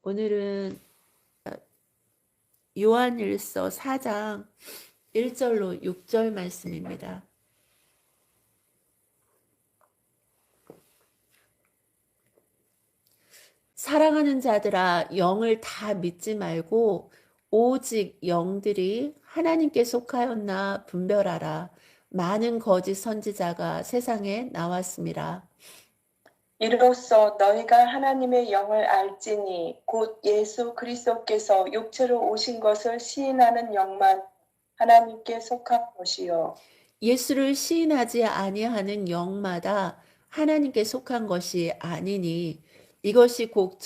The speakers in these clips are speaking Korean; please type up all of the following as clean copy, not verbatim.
오늘은 요한일서 4장 1절로 6절 말씀입니다. 사랑하는 자들아, 영을 다 믿지 말고 오직 영들이 하나님께 속하였나 분별하라. 많은 거짓 선지자가 세상에 나왔습니다. 이로써 너희가 하나님의 영을 알지니 곧 예수 그리스도께서 육체로 오신 것을 시인하는 영만 하나님께 속한 것이요. 예수를 시인하지 아니하는 영마다 하나님께 속한 것이 아니니 이것이 곧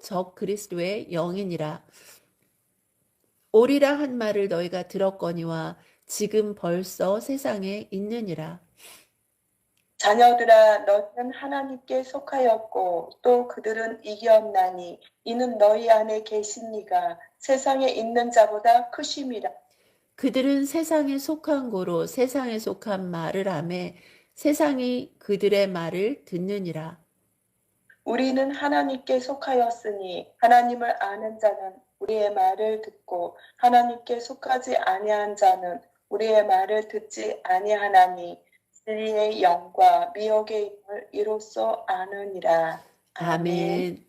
적 그리스도의 영이니라. 오리라 한 말을 너희가 들었거니와 지금 벌써 세상에 있느니라. 자녀들아 너희는 하나님께 속하였고 또 그들은 이겼나니 이는 너희 안에 계신 이가 세상에 있는 자보다 크심이라. 그들은 세상에 속한 고로 세상에 속한 말을 하매 세상이 그들의 말을 듣느니라. 우리는 하나님께 속하였으니 하나님을 아는 자는 우리의 말을 듣고 하나님께 속하지 아니한 자는 우리의 말을 듣지 아니하나니 진리의 영과 미혹의 힘을 이로써 아느니라. 아멘.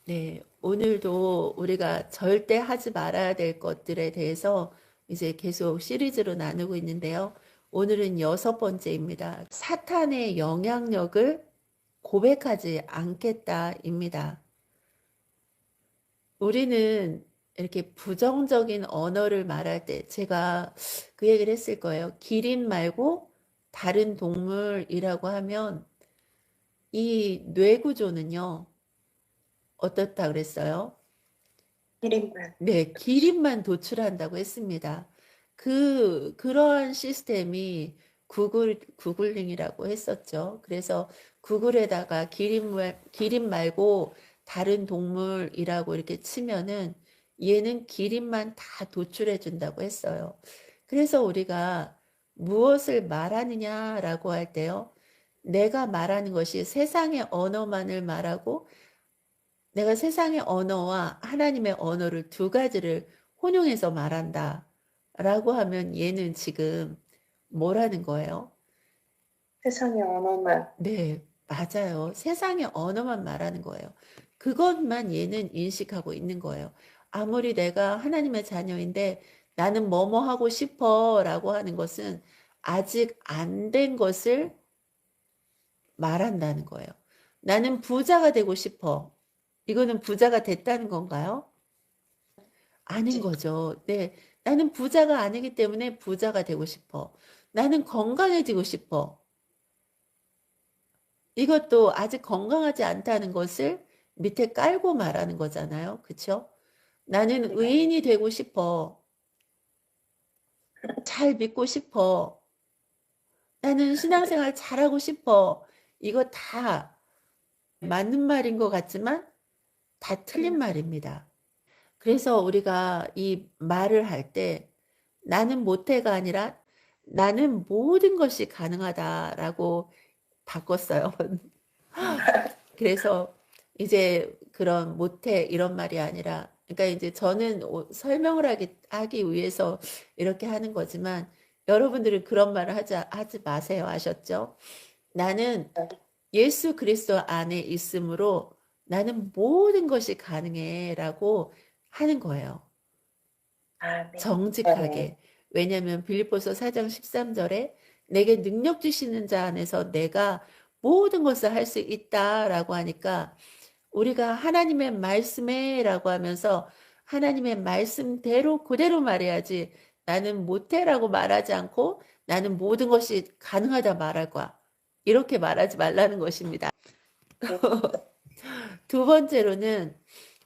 네, 오늘도 우리가 절대 하지 말아야 될 것들에 대해서 이제 계속 시리즈로 나누고 있는데요. 오늘은 6번째입니다. 사탄의 영향력을 고백하지 않겠다입니다. 우리는 이렇게 부정적인 언어를 말할 때 제가 그 얘기를 했을 거예요. 기린 말고 다른 동물이라고 하면 이 뇌구조는요. 어떻다 그랬어요? 기린말. 네, 기린만 도출한다고 했습니다. 그러한 시스템이 구글링이라고 했었죠. 그래서 구글에다가 기린 말고 다른 동물이라고 이렇게 치면은 얘는 기린만 다 도출해 준다고 했어요. 그래서 우리가 무엇을 말하느냐라고 할 때요. 내가 말하는 것이 세상의 언어만을 말하고 내가 세상의 언어와 하나님의 언어를 두 가지를 혼용해서 말한다 라고 하면 얘는 지금 뭐라는 거예요? 세상의 언어만. 네, 맞아요. 세상의 언어만 말하는 거예요. 그것만 얘는 인식하고 있는 거예요. 아무리 내가 하나님의 자녀인데 나는 뭐뭐 하고 싶어 라고 하는 것은 아직 안 된 것을 말한다는 거예요. 나는 부자가 되고 싶어. 이거는 부자가 됐다는 건가요? 아닌 거죠. 네. 나는 부자가 아니기 때문에 부자가 되고 싶어. 나는 건강해지고 싶어. 이것도 아직 건강하지 않다는 것을 밑에 깔고 말하는 거잖아요. 그쵸? 나는 의인이 되고 싶어. 잘 믿고 싶어. 나는 신앙생활 잘하고 싶어. 이거 다 맞는 말인 것 같지만 다 틀린 말입니다. 그래서 우리가 이 말을 할 때 나는 못해가 아니라 나는 모든 것이 가능하다라고 바꿨어요. 그래서 이제 그런 못해 이런 말이 아니라 그러니까 이제 저는 설명을 하기 위해서 이렇게 하는 거지만 여러분들은 그런 말을 하지 마세요. 아셨죠? 나는 예수 그리스도 안에 있으므로 나는 모든 것이 가능해라고 하는 거예요. 정직하게. 왜냐하면 빌립보서 4장 13절에 내게 능력 주시는 자 안에서 내가 모든 것을 할 수 있다라고 하니까 우리가 하나님의 말씀에라고 하면서 하나님의 말씀대로 그대로 말해야지 나는 못해라고 말하지 않고 나는 모든 것이 가능하다 말할 거야. 이렇게 말하지 말라는 것입니다. 두 번째로는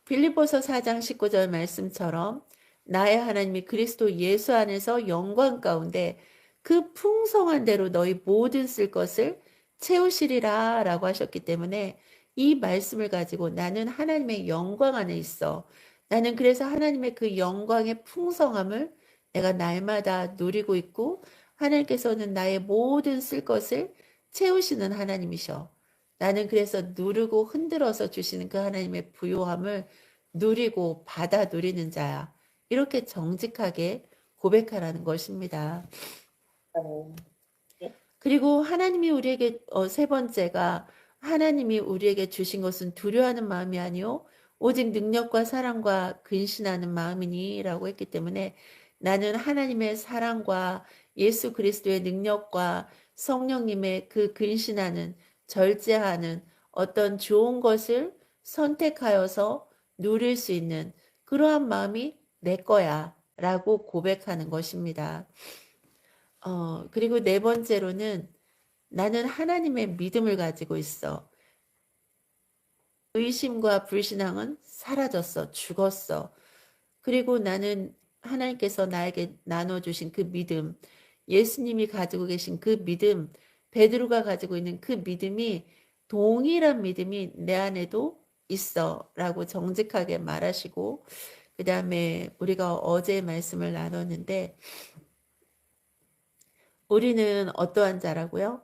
빌립보서 4장 19절 말씀처럼 나의 하나님이 그리스도 예수 안에서 영광 가운데 그 풍성한 대로 너희 모든 쓸 것을 채우시리라 라고 하셨기 때문에 이 말씀을 가지고 나는 하나님의 영광 안에 있어. 나는 그래서 하나님의 그 영광의 풍성함을 내가 날마다 누리고 있고 하나님께서는 나의 모든 쓸 것을 채우시는 하나님이셔. 나는 그래서 누르고 흔들어서 주시는 그 하나님의 부요함을 누리고 받아 누리는 자야. 이렇게 정직하게 고백하라는 것입니다. 네. 그리고 하나님이 우리에게 세 번째가 하나님이 우리에게 주신 것은 두려워하는 마음이 아니요 오직 능력과 사랑과 근신하는 마음이니라고 했기 때문에 나는 하나님의 사랑과 예수 그리스도의 능력과 성령님의 그 근신하는 절제하는 어떤 좋은 것을 선택하여서 누릴 수 있는 그러한 마음이 내 거야라고 고백하는 것입니다. 그리고 네 번째로는 나는 하나님의 믿음을 가지고 있어. 의심과 불신앙은 사라졌어. 죽었어. 그리고 나는 하나님께서 나에게 나눠주신 그 믿음, 예수님이 가지고 계신 그 믿음, 베드로가 가지고 있는 그 믿음이 동일한 믿음이 내 안에도 있어. 라고 정직하게 말하시고, 그 다음에 우리가 어제 말씀을 나눴는데, 우리는 어떠한 자라고요?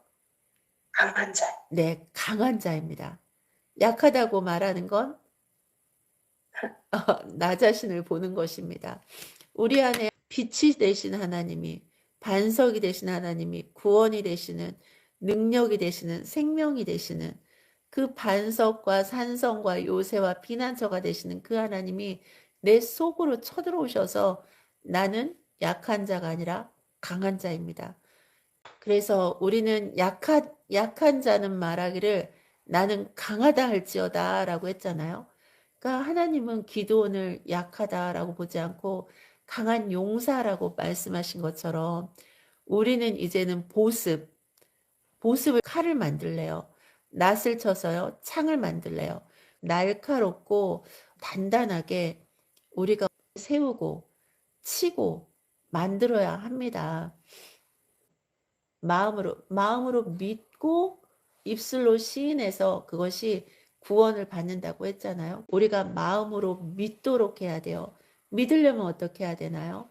강한 자. 네, 강한 자입니다. 약하다고 말하는 건 나 자신을 보는 것입니다. 우리 안에 빛이 되신 하나님이, 반석이 되신 하나님이, 구원이 되시는, 능력이 되시는, 생명이 되시는 그 반석과 산성과 요새와 피난처가 되시는 그 하나님이 내 속으로 쳐들어오셔서 나는 약한 자가 아니라 강한 자입니다. 그래서 우리는 약한 자는 말하기를 나는 강하다 할지어다 라고 했잖아요. 그러니까 하나님은 기드온을 약하다라고 보지 않고 강한 용사라고 말씀하신 것처럼 우리는 이제는 보습을 칼을 만들래요. 낫을 쳐서요. 창을 만들래요. 날카롭고 단단하게 우리가 세우고 치고 만들어야 합니다. 마음으로 믿고 입술로 시인해서 그것이 구원을 받는다고 했잖아요. 우리가 마음으로 믿도록 해야 돼요. 믿으려면 어떻게 해야 되나요?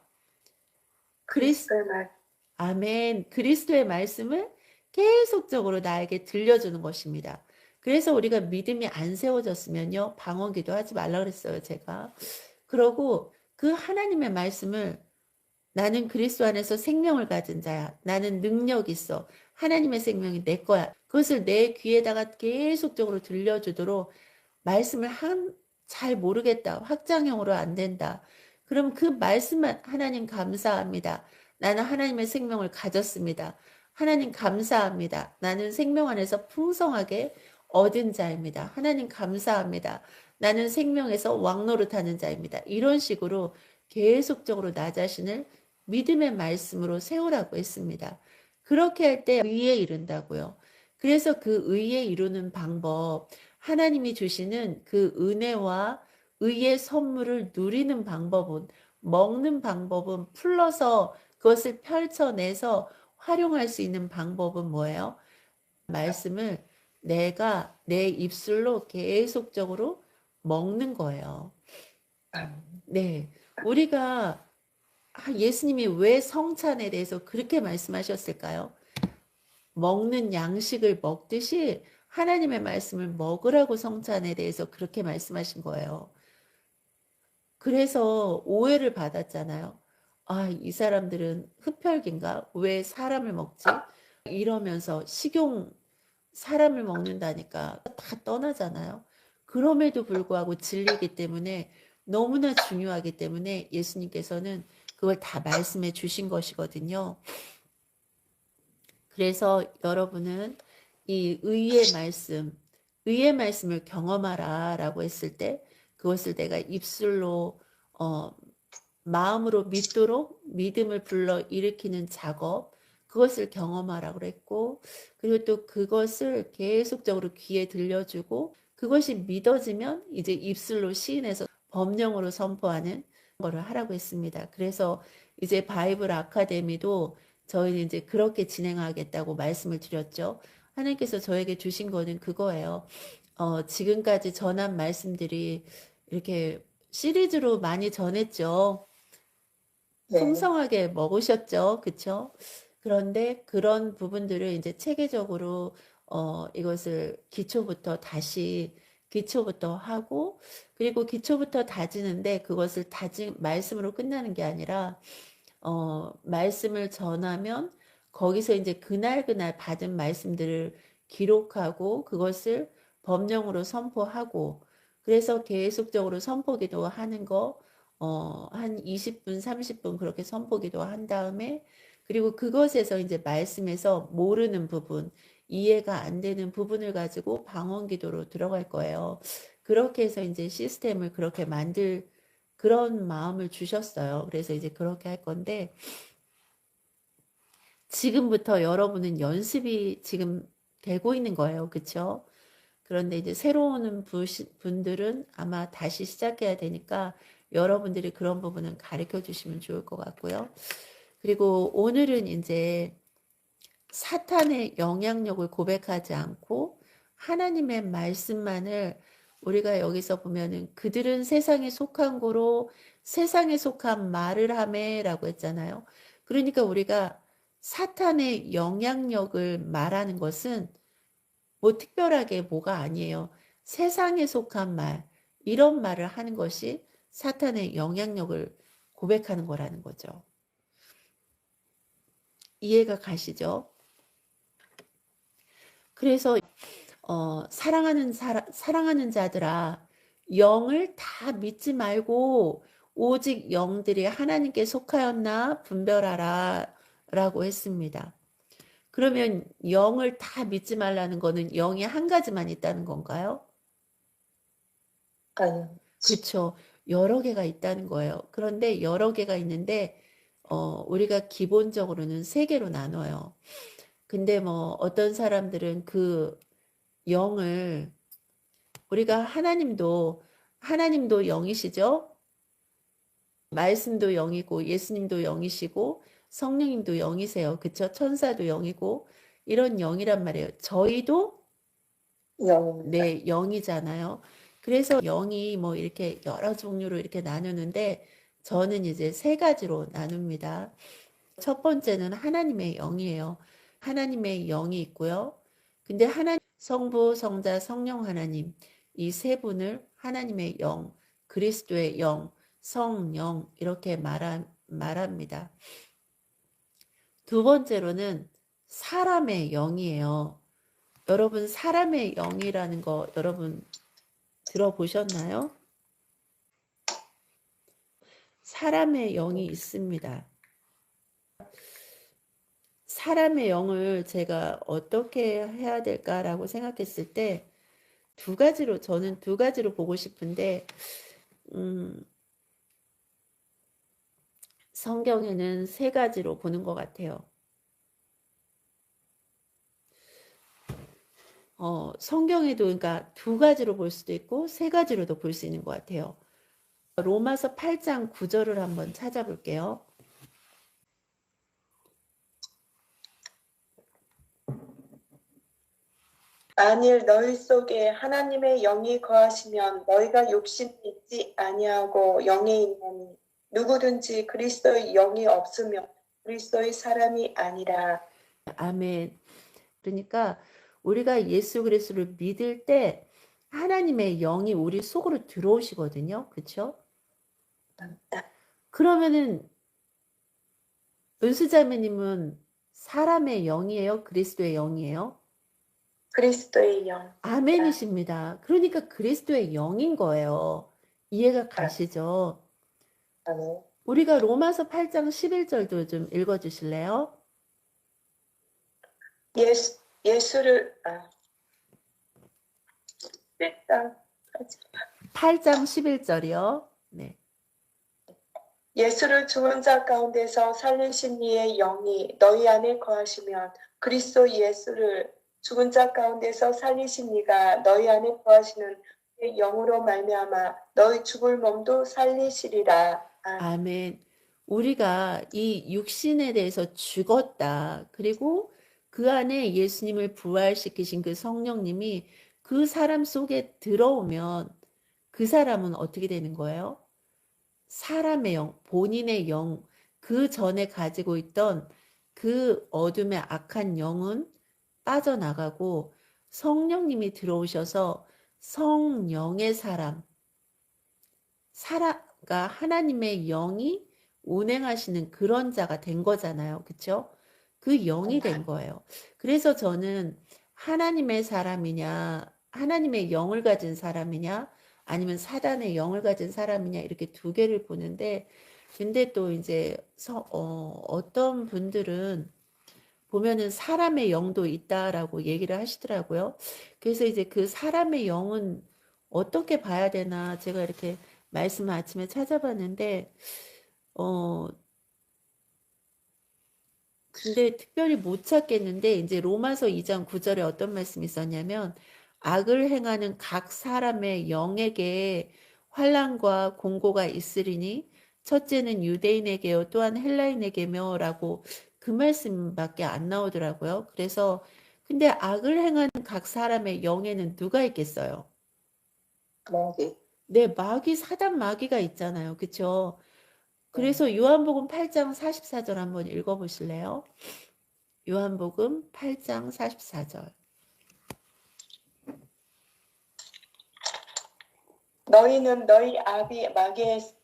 그리스도의 말. 아멘. 그리스도의 말씀을 계속적으로 나에게 들려주는 것입니다. 그래서 우리가 믿음이 안 세워졌으면요. 방언기도 하지 말라 그랬어요, 제가. 그러고 그 하나님의 말씀을 나는 그리스도 안에서 생명을 가진 자야. 나는 능력이 있어. 하나님의 생명이 내 거야. 그것을 내 귀에다가 계속적으로 들려주도록 말씀을 잘 모르겠다. 확장형으로 안 된다. 그럼 그 말씀만 하나님 감사합니다. 나는 하나님의 생명을 가졌습니다. 하나님 감사합니다. 나는 생명 안에서 풍성하게 얻은 자입니다. 하나님 감사합니다. 나는 생명에서 왕노릇하는 자입니다. 이런 식으로 계속적으로 나 자신을 믿음의 말씀으로 세우라고 했습니다. 그렇게 할 때 의에 이른다고요. 그래서 그 의에 이루는 방법, 하나님이 주시는 그 은혜와 의의 선물을 누리는 방법은, 먹는 방법은 풀러서 그것을 펼쳐내서 활용할 수 있는 방법은 뭐예요? 말씀을 내가 내 입술로 계속적으로 먹는 거예요. 네. 우리가 예수님이 왜 성찬에 대해서 그렇게 말씀하셨을까요? 먹는 양식을 먹듯이 하나님의 말씀을 먹으라고 성찬에 대해서 그렇게 말씀하신 거예요. 그래서 오해를 받았잖아요. 아, 이 사람들은 흡혈귀인가? 왜 사람을 먹지? 이러면서 사람을 먹는다니까 다 떠나잖아요. 그럼에도 불구하고 진리이기 때문에 너무나 중요하기 때문에 예수님께서는 그걸 다 말씀해 주신 것이거든요. 그래서 여러분은 이 의의 말씀을 경험하라 라고 했을 때 그것을 내가 입술로 마음으로 믿도록 믿음을 불러 일으키는 작업 그것을 경험하라고 그랬고 그리고 또 그것을 계속적으로 귀에 들려주고 그것이 믿어지면 이제 입술로 시인해서 법령으로 선포하는 거를 하라고 했습니다. 그래서 이제 바이블 아카데미도 저희는 이제 그렇게 진행하겠다고 말씀을 드렸죠. 하나님께서 저에게 주신 거는 그거예요. 지금까지 전한 말씀들이 이렇게 시리즈로 많이 전했죠. 네. 풍성하게 먹으셨죠. 그쵸? 그런데 그런 부분들을 이제 체계적으로 이것을 기초부터 하고, 그리고 기초부터 다지는데 그것을 말씀으로 끝나는 게 아니라, 말씀을 전하면 거기서 이제 그날 받은 말씀들을 기록하고 그것을 법령으로 선포하고, 그래서 계속적으로 선포기도 하는 거, 한 20분, 30분 그렇게 선포기도 한 다음에, 그리고 그것에서 이제 말씀에서 모르는 부분, 이해가 안 되는 부분을 가지고 방언 기도로 들어갈 거예요. 그렇게 해서 이제 시스템을 그렇게 그런 마음을 주셨어요. 그래서 이제 그렇게 할 건데, 지금부터 여러분은 연습이 지금 되고 있는 거예요. 그쵸? 그런데 이제 새로운 오는 분들은 아마 다시 시작해야 되니까 여러분들이 그런 부분은 가르쳐 주시면 좋을 것 같고요. 그리고 오늘은 이제 사탄의 영향력을 고백하지 않고 하나님의 말씀만을, 우리가 여기서 보면은 그들은 세상에 속한 고로 세상에 속한 말을 하매라고 했잖아요. 그러니까 우리가 사탄의 영향력을 말하는 것은 뭐 특별하게 뭐가 아니에요. 세상에 속한 말, 이런 말을 하는 것이 사탄의 영향력을 고백하는 거라는 거죠. 이해가 가시죠? 그래서 사랑하는 자들아, 영을 다 믿지 말고 오직 영들이 하나님께 속하였나 분별하라 라고 했습니다. 그러면 영을 다 믿지 말라는 거는 영이 한 가지만 있다는 건가요? 아니요. 그렇죠. 여러 개가 있다는 거예요. 그런데 여러 개가 있는데 우리가 기본적으로는 세 개로 나눠요. 근데 뭐 어떤 사람들은 그 영을, 우리가 하나님도 영이시죠? 말씀도 영이고 예수님도 영이시고 성령님도 영이세요. 그쵸? 천사도 영이고 이런 영이란 말이에요. 저희도 영입니다. 네, 영이잖아요. 그래서 영이 뭐 이렇게 여러 종류로 이렇게 나누는데 저는 이제 세 가지로 나눕니다. 첫 번째는 하나님의 영이에요. 하나님의 영이 있고요. 근데 성부, 성자, 성령 하나님, 이 세 분을 하나님의 영, 그리스도의 영, 성령 이렇게 말합니다. 두 번째로는 사람의 영이에요. 여러분, 사람의 영이라는 거 여러분 들어보셨나요? 사람의 영이 있습니다. 사람의 영을 제가 어떻게 해야 될까라고 생각했을 때 저는 두 가지로 보고 싶은데, 성경에는 세 가지로 보는 것 같아요. 성경에도 그러니까 두 가지로 볼 수도 있고 세 가지로도 볼 수 있는 것 같아요. 로마서 8장 9절을 한번 찾아볼게요. 만일 너희 속에 하나님의 영이 거하시면 너희가 욕심이 있지 아니하고 영에 있나니 누구든지 그리스도의 영이 없으면 그리스도의 사람이 아니라. 아멘. 그러니까 우리가 예수 그리스도를 믿을 때 하나님의 영이 우리 속으로 들어오시거든요. 그렇죠? 그러면은 은수자매님은 사람의 영이에요? 그리스도의 영이에요? 그리스도의 영. 아멘이십니다. 그러니까 그리스도의 영인 거예요. 이해가 가시죠? 아멘. 우리가 로마서 8장 11절도 좀 읽어주실래요? 예수를 8장 11절이요. 네. 예수를 죽은 자 가운데서 살리신 이의 영이 너희 안에 거하시면 그리스도 예수를 죽은 자 가운데서 살리신 이가 너희 안에 거하시는 그의 영으로 말미암아 너희 죽을 몸도 살리시리라. 아멘. 우리가 이 육신에 대해서 죽었다. 그리고 그 안에 예수님을 부활시키신 그 성령님이 그 사람 속에 들어오면 그 사람은 어떻게 되는 거예요? 사람의 영, 본인의 영, 그 전에 가지고 있던 그 어둠의 악한 영은 빠져나가고 성령님이 들어오셔서 성령의 사람, 그러니까 하나님의 영이 운행하시는 그런 자가 된 거잖아요. 그쵸? 그 영이 된 거예요. 그래서 저는 하나님의 사람이냐, 하나님의 영을 가진 사람이냐, 아니면 사단의 영을 가진 사람이냐, 이렇게 두 개를 보는데, 근데 또 이제 어떤 분들은 보면은 사람의 영도 있다라고 얘기를 하시더라고요. 그래서 이제 그 사람의 영은 어떻게 봐야 되나 제가 이렇게 말씀을 아침에 찾아봤는데, 어, 근데 특별히 못 찾겠는데, 이제 로마서 2장 9절에 어떤 말씀이 있었냐면, 악을 행하는 각 사람의 영에게 환난과 공고가 있으리니, 첫째는 유대인에게요, 또한 헬라인에게며, 라고 그 말씀밖에 안 나오더라고요. 그래서, 근데 악을 행하는 각 사람의 영에는 누가 있겠어요? 마귀. 네, 마귀, 사단 마귀가 있잖아요. 그쵸? 네. 그래서 요한복음 8장 44절 한번 읽어보실래요? 요한복음 8장 44절. 너희는 너희 아비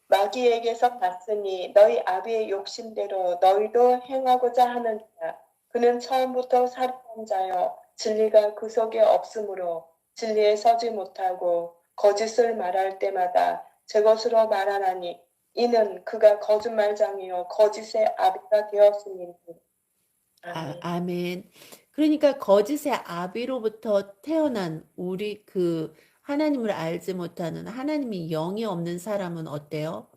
마귀에게서 났으니 너희 아비의 욕심대로 너희도 행하고자 하느니라. 그는 처음부터 살인한 자여 진리가 그 속에 없으므로 진리에 서지 못하고 거짓을 말할 때마다 제 것으로 말하나니 이는 그가 거짓말장이요 거짓의 아비가 되었으니. 아멘. 아멘. 그러니까 거짓의 아비로부터 태어난 우리 그 하나님을 알지 못하는 하나님이 영이 없는 사람은 어때요?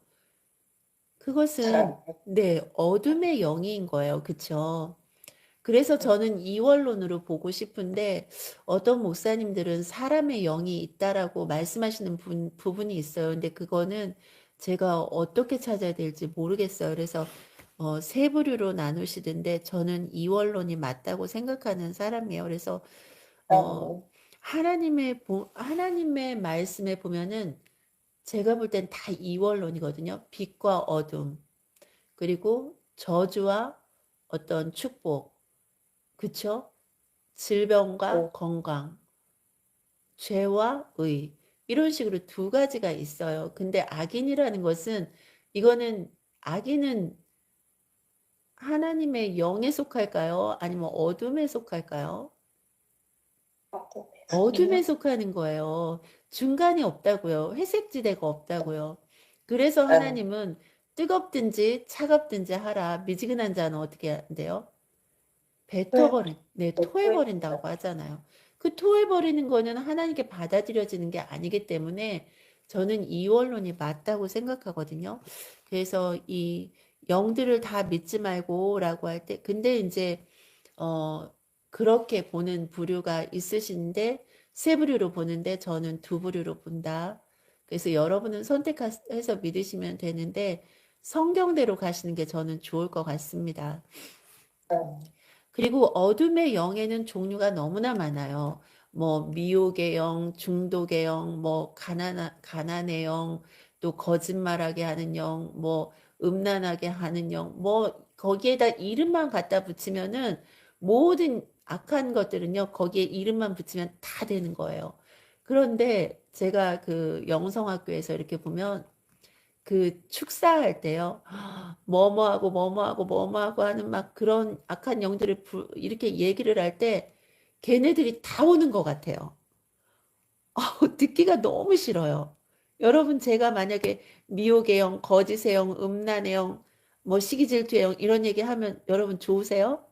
그것은 네, 어둠의 영인 거예요. 그쵸? 그래서 저는 이원론으로 보고 싶은데 어떤 목사님들은 사람의 영이 있다라고 말씀하시는 부분이 있어요. 근데 그거는 제가 어떻게 찾아야 될지 모르겠어요. 그래서 세 부류로 나누시던데 저는 이원론이 맞다고 생각하는 사람이에요. 그래서 어, 아멘. 하나님의 말씀에 보면은 제가 볼 땐 다 이원론이거든요. 빛과 어둠, 그리고 저주와 어떤 축복, 그쵸? 질병과 네. 건강, 죄와 의, 이런 식으로 두 가지가 있어요. 근데 악인이라는 것은, 이거는, 악인은 하나님의 영에 속할까요? 아니면 어둠에 속할까요? 어둠에 속하는 거예요. 중간이 없다고요. 회색지대가 없다고요. 그래서 아멘. 하나님은 뜨겁든지 차갑든지 하라. 미지근한 자는 어떻게 한대요? 네, 토해버린다고 하잖아요. 그 토해버리는 거는 하나님께 받아들여지는 게 아니기 때문에 저는 이 원론이 맞다고 생각하거든요. 그래서 이 영들을 다 믿지 말고라고 할 때, 근데 이제, 그렇게 보는 부류가 있으신데, 세 부류로 보는데 저는 두 부류로 본다. 그래서 여러분은 선택해서 믿으시면 되는데, 성경대로 가시는 게 저는 좋을 것 같습니다. 아멘. 그리고 어둠의 영에는 종류가 너무나 많아요. 뭐 미혹의 영, 중독의 영, 뭐 가난의 영, 또 거짓말하게 하는 영, 뭐 음란하게 하는 영, 뭐 거기에다 이름만 갖다 붙이면은 모든 악한 것들은요, 거기에 이름만 붙이면 다 되는 거예요. 그런데 제가 그 영성학교에서 이렇게 보면 그 축사할 때요. 뭐뭐하고 뭐뭐하고 뭐뭐하고 하는 막 그런 악한 영들을 이렇게 얘기를 할 때 걔네들이 다 오는 것 같아요. 듣기가 너무 싫어요. 여러분 제가 만약에 미혹의 영, 거짓의 영, 음란의 영, 뭐 시기질투의 영 이런 얘기 하면 여러분 좋으세요?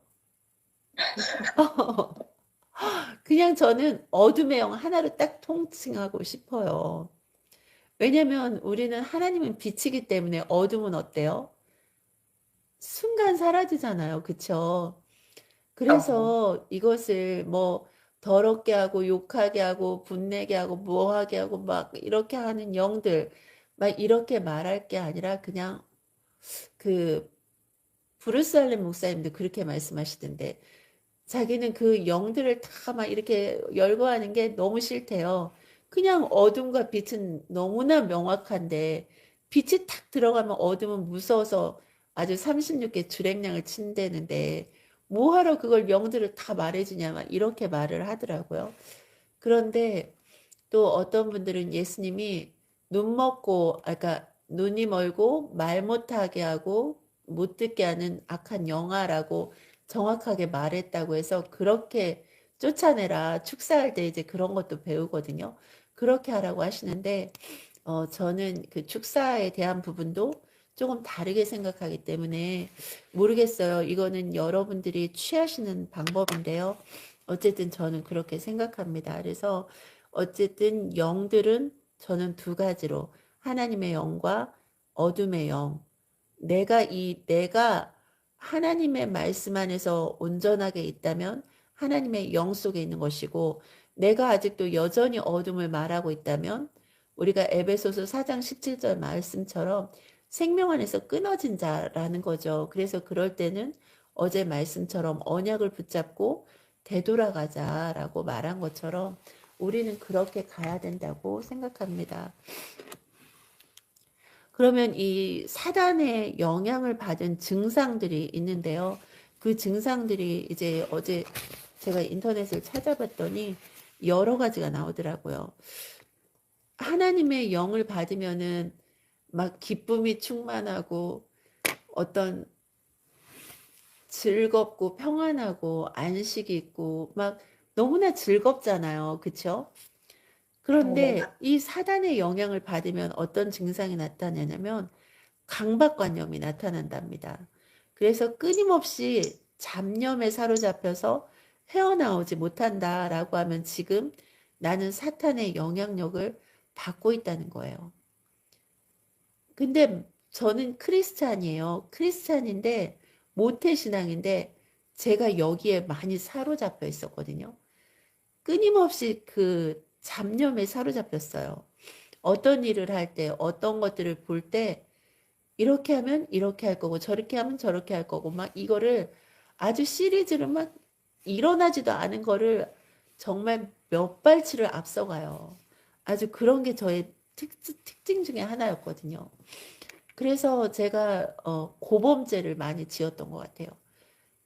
그냥 저는 어둠의 영 하나로 딱 통칭하고 싶어요. 왜냐면 우리는 하나님은 빛이기 때문에 어둠은 어때요? 순간 사라지잖아요. 그쵸? 아멘. 그래서 이것을 뭐 더럽게 하고 욕하게 하고 분내게 하고 뭐하게 하고 막 이렇게 하는 영들 막 이렇게 말할 게 아니라 그냥 그 브루살렘 목사님도 그렇게 말씀하시던데 자기는 그 영들을 다 막 이렇게 열거하는 게 너무 싫대요. 그냥 어둠과 빛은 너무나 명확한데 빛이 탁 들어가면 어둠은 무서워서 아주 36개 주랭량을 친다는데 뭐하러 그걸 명들을 다 말해주냐 막 이렇게 말을 하더라고요. 그런데 또 어떤 분들은 예수님이 눈 먹고, 그러니까 눈이 멀고 말 못하게 하고 못 듣게 하는 악한 영아라고 정확하게 말했다고 해서 그렇게 쫓아내라. 축사할 때 이제 그런 것도 배우거든요. 그렇게 하라고 하시는데, 저는 그 축사에 대한 부분도 조금 다르게 생각하기 때문에 모르겠어요. 이거는 여러분들이 취하시는 방법인데요. 어쨌든 저는 그렇게 생각합니다. 그래서 어쨌든 영들은 저는 두 가지로 하나님의 영과 어둠의 영. 내가 하나님의 말씀 안에서 온전하게 있다면 하나님의 영 속에 있는 것이고, 내가 아직도 여전히 어둠을 말하고 있다면 우리가 에베소서 4장 17절 말씀처럼 생명 안에서 끊어진 자라는 거죠. 그래서 그럴 때는 어제 말씀처럼 언약을 붙잡고 되돌아가자라고 말한 것처럼 우리는 그렇게 가야 된다고 생각합니다. 그러면 이 사단의 영향을 받은 증상들이 있는데요. 그 증상들이 이제 어제 제가 인터넷을 찾아봤더니 여러 가지가 나오더라고요. 하나님의 영을 받으면은 막 기쁨이 충만하고 어떤 즐겁고 평안하고 안식이 있고 막 너무나 즐겁잖아요. 그쵸? 네. 그런데 이 사단의 영향을 받으면 어떤 증상이 나타나냐면 강박관념이 나타난답니다. 그래서 끊임없이 잡념에 사로잡혀서 헤어나오지 못한다라고 하면 지금 나는 사탄의 영향력을 받고 있다는 거예요. 근데 저는 크리스찬이에요. 크리스찬인데 모태신앙인데 제가 여기에 많이 사로잡혀 있었거든요. 끊임없이 그 잡념에 사로잡혔어요. 어떤 일을 할 때, 어떤 것들을 볼 때, 이렇게 하면 이렇게 할 거고, 저렇게 하면 저렇게 할 거고, 막 이거를 아주 시리즈로 막 일어나지도 않은 거를 정말 몇 발치를 앞서가요. 아주 그런 게 저의 특징 중에 하나였거든요. 그래서 제가 고범죄를 많이 지었던 것 같아요.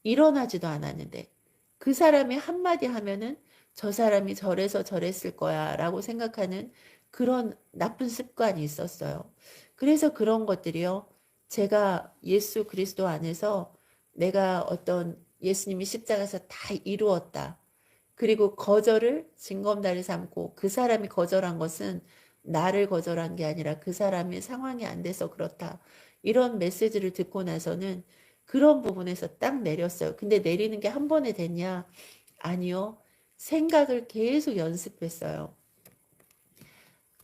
일어나지도 않았는데 그 사람이 한마디 하면은 저 사람이 저래서 저랬을 거야 라고 생각하는 그런 나쁜 습관이 있었어요. 그래서 그런 것들이요. 제가 예수 그리스도 안에서 내가 어떤 예수님이 십자가에서 다 이루었다. 그리고 거절을 징검다리 삼고 그 사람이 거절한 것은 나를 거절한 게 아니라 그 사람의 상황이 안 돼서 그렇다. 이런 메시지를 듣고 나서는 그런 부분에서 딱 내렸어요. 근데 내리는 게 한 번에 됐냐? 아니요. 생각을 계속 연습했어요.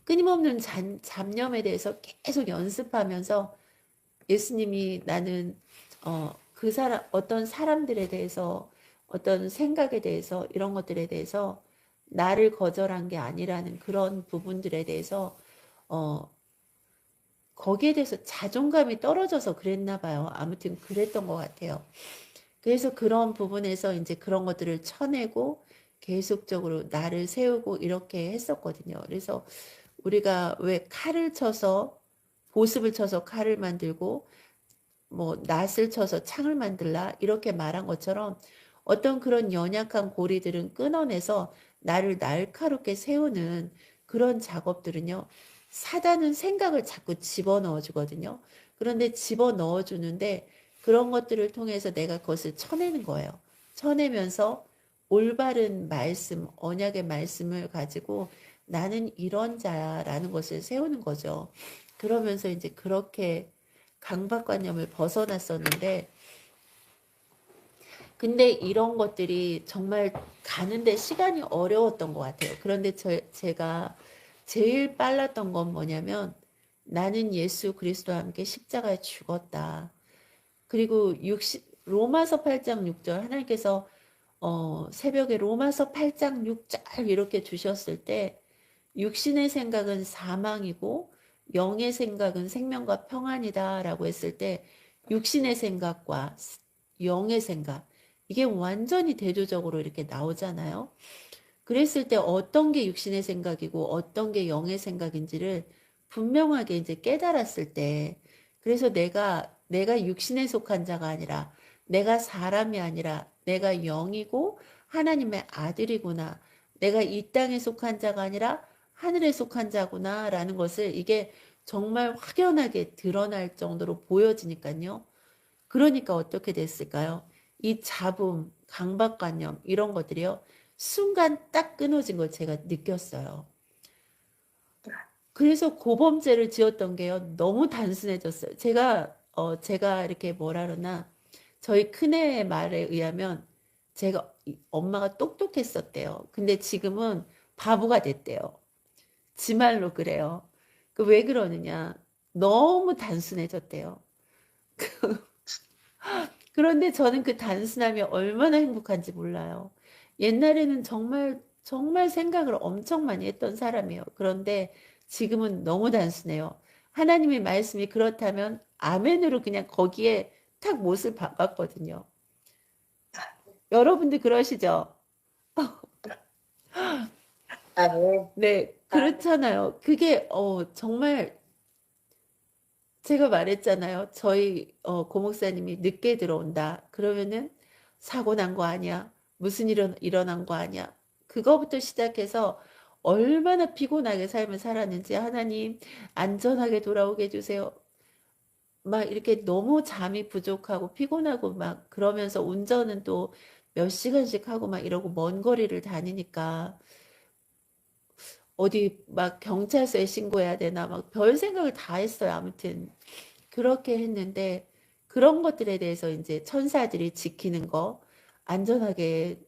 끊임없는 잡념에 대해서 계속 연습하면서 예수님이 나는 그 사람 어떤 사람들에 대해서 어떤 생각에 대해서 이런 것들에 대해서 나를 거절한 게 아니라는 그런 부분들에 대해서 어 거기에 대해서 자존감이 떨어져서 그랬나 봐요. 아무튼 그랬던 것 같아요. 그래서 그런 부분에서 이제 그런 것들을 쳐내고 계속적으로 나를 세우고 이렇게 했었거든요. 그래서 우리가 왜 칼을 쳐서 보습을 쳐서 칼을 만들고 뭐 낫을 쳐서 창을 만들라 이렇게 말한 것처럼 어떤 그런 연약한 고리들은 끊어내서 나를 날카롭게 세우는 그런 작업들은요. 사단은 생각을 자꾸 집어넣어 주거든요. 그런데 집어넣어 주는데 그런 것들을 통해서 내가 그것을 쳐내는 거예요. 쳐내면서 올바른 말씀, 언약의 말씀을 가지고 나는 이런 자야라는 것을 세우는 거죠. 그러면서 이제 그렇게 강박관념을 벗어났었는데, 근데 이런 것들이 정말 가는데 시간이 어려웠던 것 같아요. 그런데 제가 제일 빨랐던 건 뭐냐면 나는 예수 그리스도와 함께 십자가에 죽었다. 그리고 로마서 8장 6절 하나님께서 새벽에 로마서 8장 6절 이렇게 주셨을 때 육신의 생각은 사망이고 영의 생각은 생명과 평안이다라고 했을 때 육신의 생각과 영의 생각 이게 완전히 대조적으로 이렇게 나오잖아요. 그랬을 때 어떤 게 육신의 생각이고 어떤 게 영의 생각인지를 분명하게 이제 깨달았을 때 그래서 내가 육신에 속한 자가 아니라 내가 사람이 아니라 내가 영이고 하나님의 아들이구나. 내가 이 땅에 속한 자가 아니라 하늘에 속한 자구나라는 것을 이게 정말 확연하게 드러날 정도로 보여지니까요. 그러니까 어떻게 됐을까요? 이 잡음, 강박관념 이런 것들이요. 순간 딱 끊어진 걸 제가 느꼈어요. 그래서 고범죄를 지었던 게요. 너무 단순해졌어요. 제가 이렇게 뭐라 그러나 저희 큰애 말에 의하면 엄마가 똑똑했었대요. 근데 지금은 바보가 됐대요. 지 말로 그래요. 그 왜 그러느냐. 너무 단순해졌대요. 그런데 저는 그 단순함이 얼마나 행복한지 몰라요. 옛날에는 정말, 정말 생각을 엄청 많이 했던 사람이에요. 그런데 지금은 너무 단순해요. 하나님의 말씀이 그렇다면 아멘으로 그냥 거기에 탁 못을 박았거든요. 여러분들 그러시죠? 아멘. 네, 아멘. 그렇잖아요. 그게 정말 제가 말했잖아요. 저희 고목사님이 늦게 들어온다. 그러면은 사고 난 거 아니야? 무슨 일 일어난 거 아니야? 그거부터 시작해서 얼마나 피곤하게 삶을 살았는지 하나님 안전하게 돌아오게 해주세요. 막 이렇게 너무 잠이 부족하고 피곤하고 막 그러면서 운전은 또 몇 시간씩 하고 막 이러고 먼 거리를 다니니까 어디 막 경찰서에 신고해야 되나 막 별 생각을 다 했어요. 아무튼 그렇게 했는데 그런 것들에 대해서 이제 천사들이 지키는 거 안전하게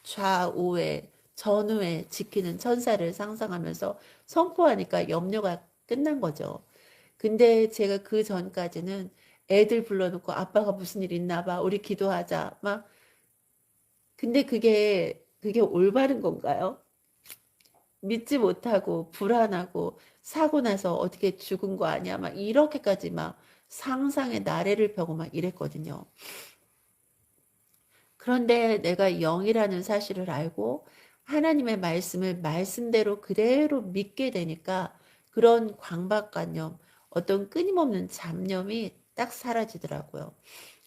좌우에 전후에 지키는 천사를 상상하면서 선포하니까 염려가 끝난 거죠. 근데 제가 그 전까지는 애들 불러놓고 아빠가 무슨 일 있나 봐. 우리 기도하자. 막 근데 그게 올바른 건가요? 믿지 못하고 불안하고 사고 나서 어떻게 죽은 거 아니야? 막 이렇게까지 막 상상의 나래를 펴고 막 이랬거든요. 그런데 내가 영이라는 사실을 알고 하나님의 말씀을 말씀대로 그대로 믿게 되니까 그런 강박관념, 어떤 끊임없는 잡념이 딱 사라지더라고요.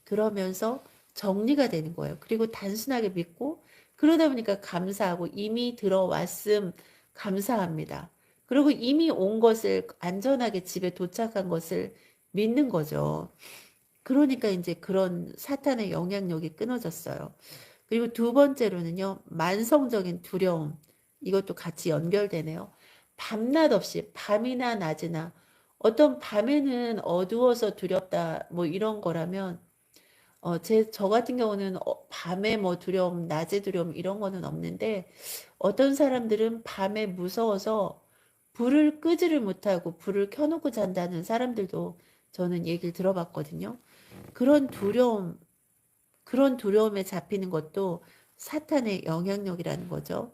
그러면서 정리가 되는 거예요. 그리고 단순하게 믿고 그러다 보니까 감사하고 이미 들어왔음 감사합니다. 그리고 이미 온 것을 안전하게 집에 도착한 것을 믿는 거죠. 그러니까 이제 그런 사탄의 영향력이 끊어졌어요. 그리고 두 번째로는요, 만성적인 두려움. 이것도 같이 연결되네요. 밤낮 없이, 밤이나 낮이나, 어떤 밤에는 어두워서 두렵다, 뭐 이런 거라면, 저 같은 경우는 밤에 뭐 두려움, 낮에 두려움 이런 거는 없는데, 어떤 사람들은 밤에 무서워서 불을 끄지를 못하고 불을 켜놓고 잔다는 사람들도 저는 얘기를 들어봤거든요. 그런 두려움, 그런 두려움에 잡히는 것도 사탄의 영향력이라는 거죠.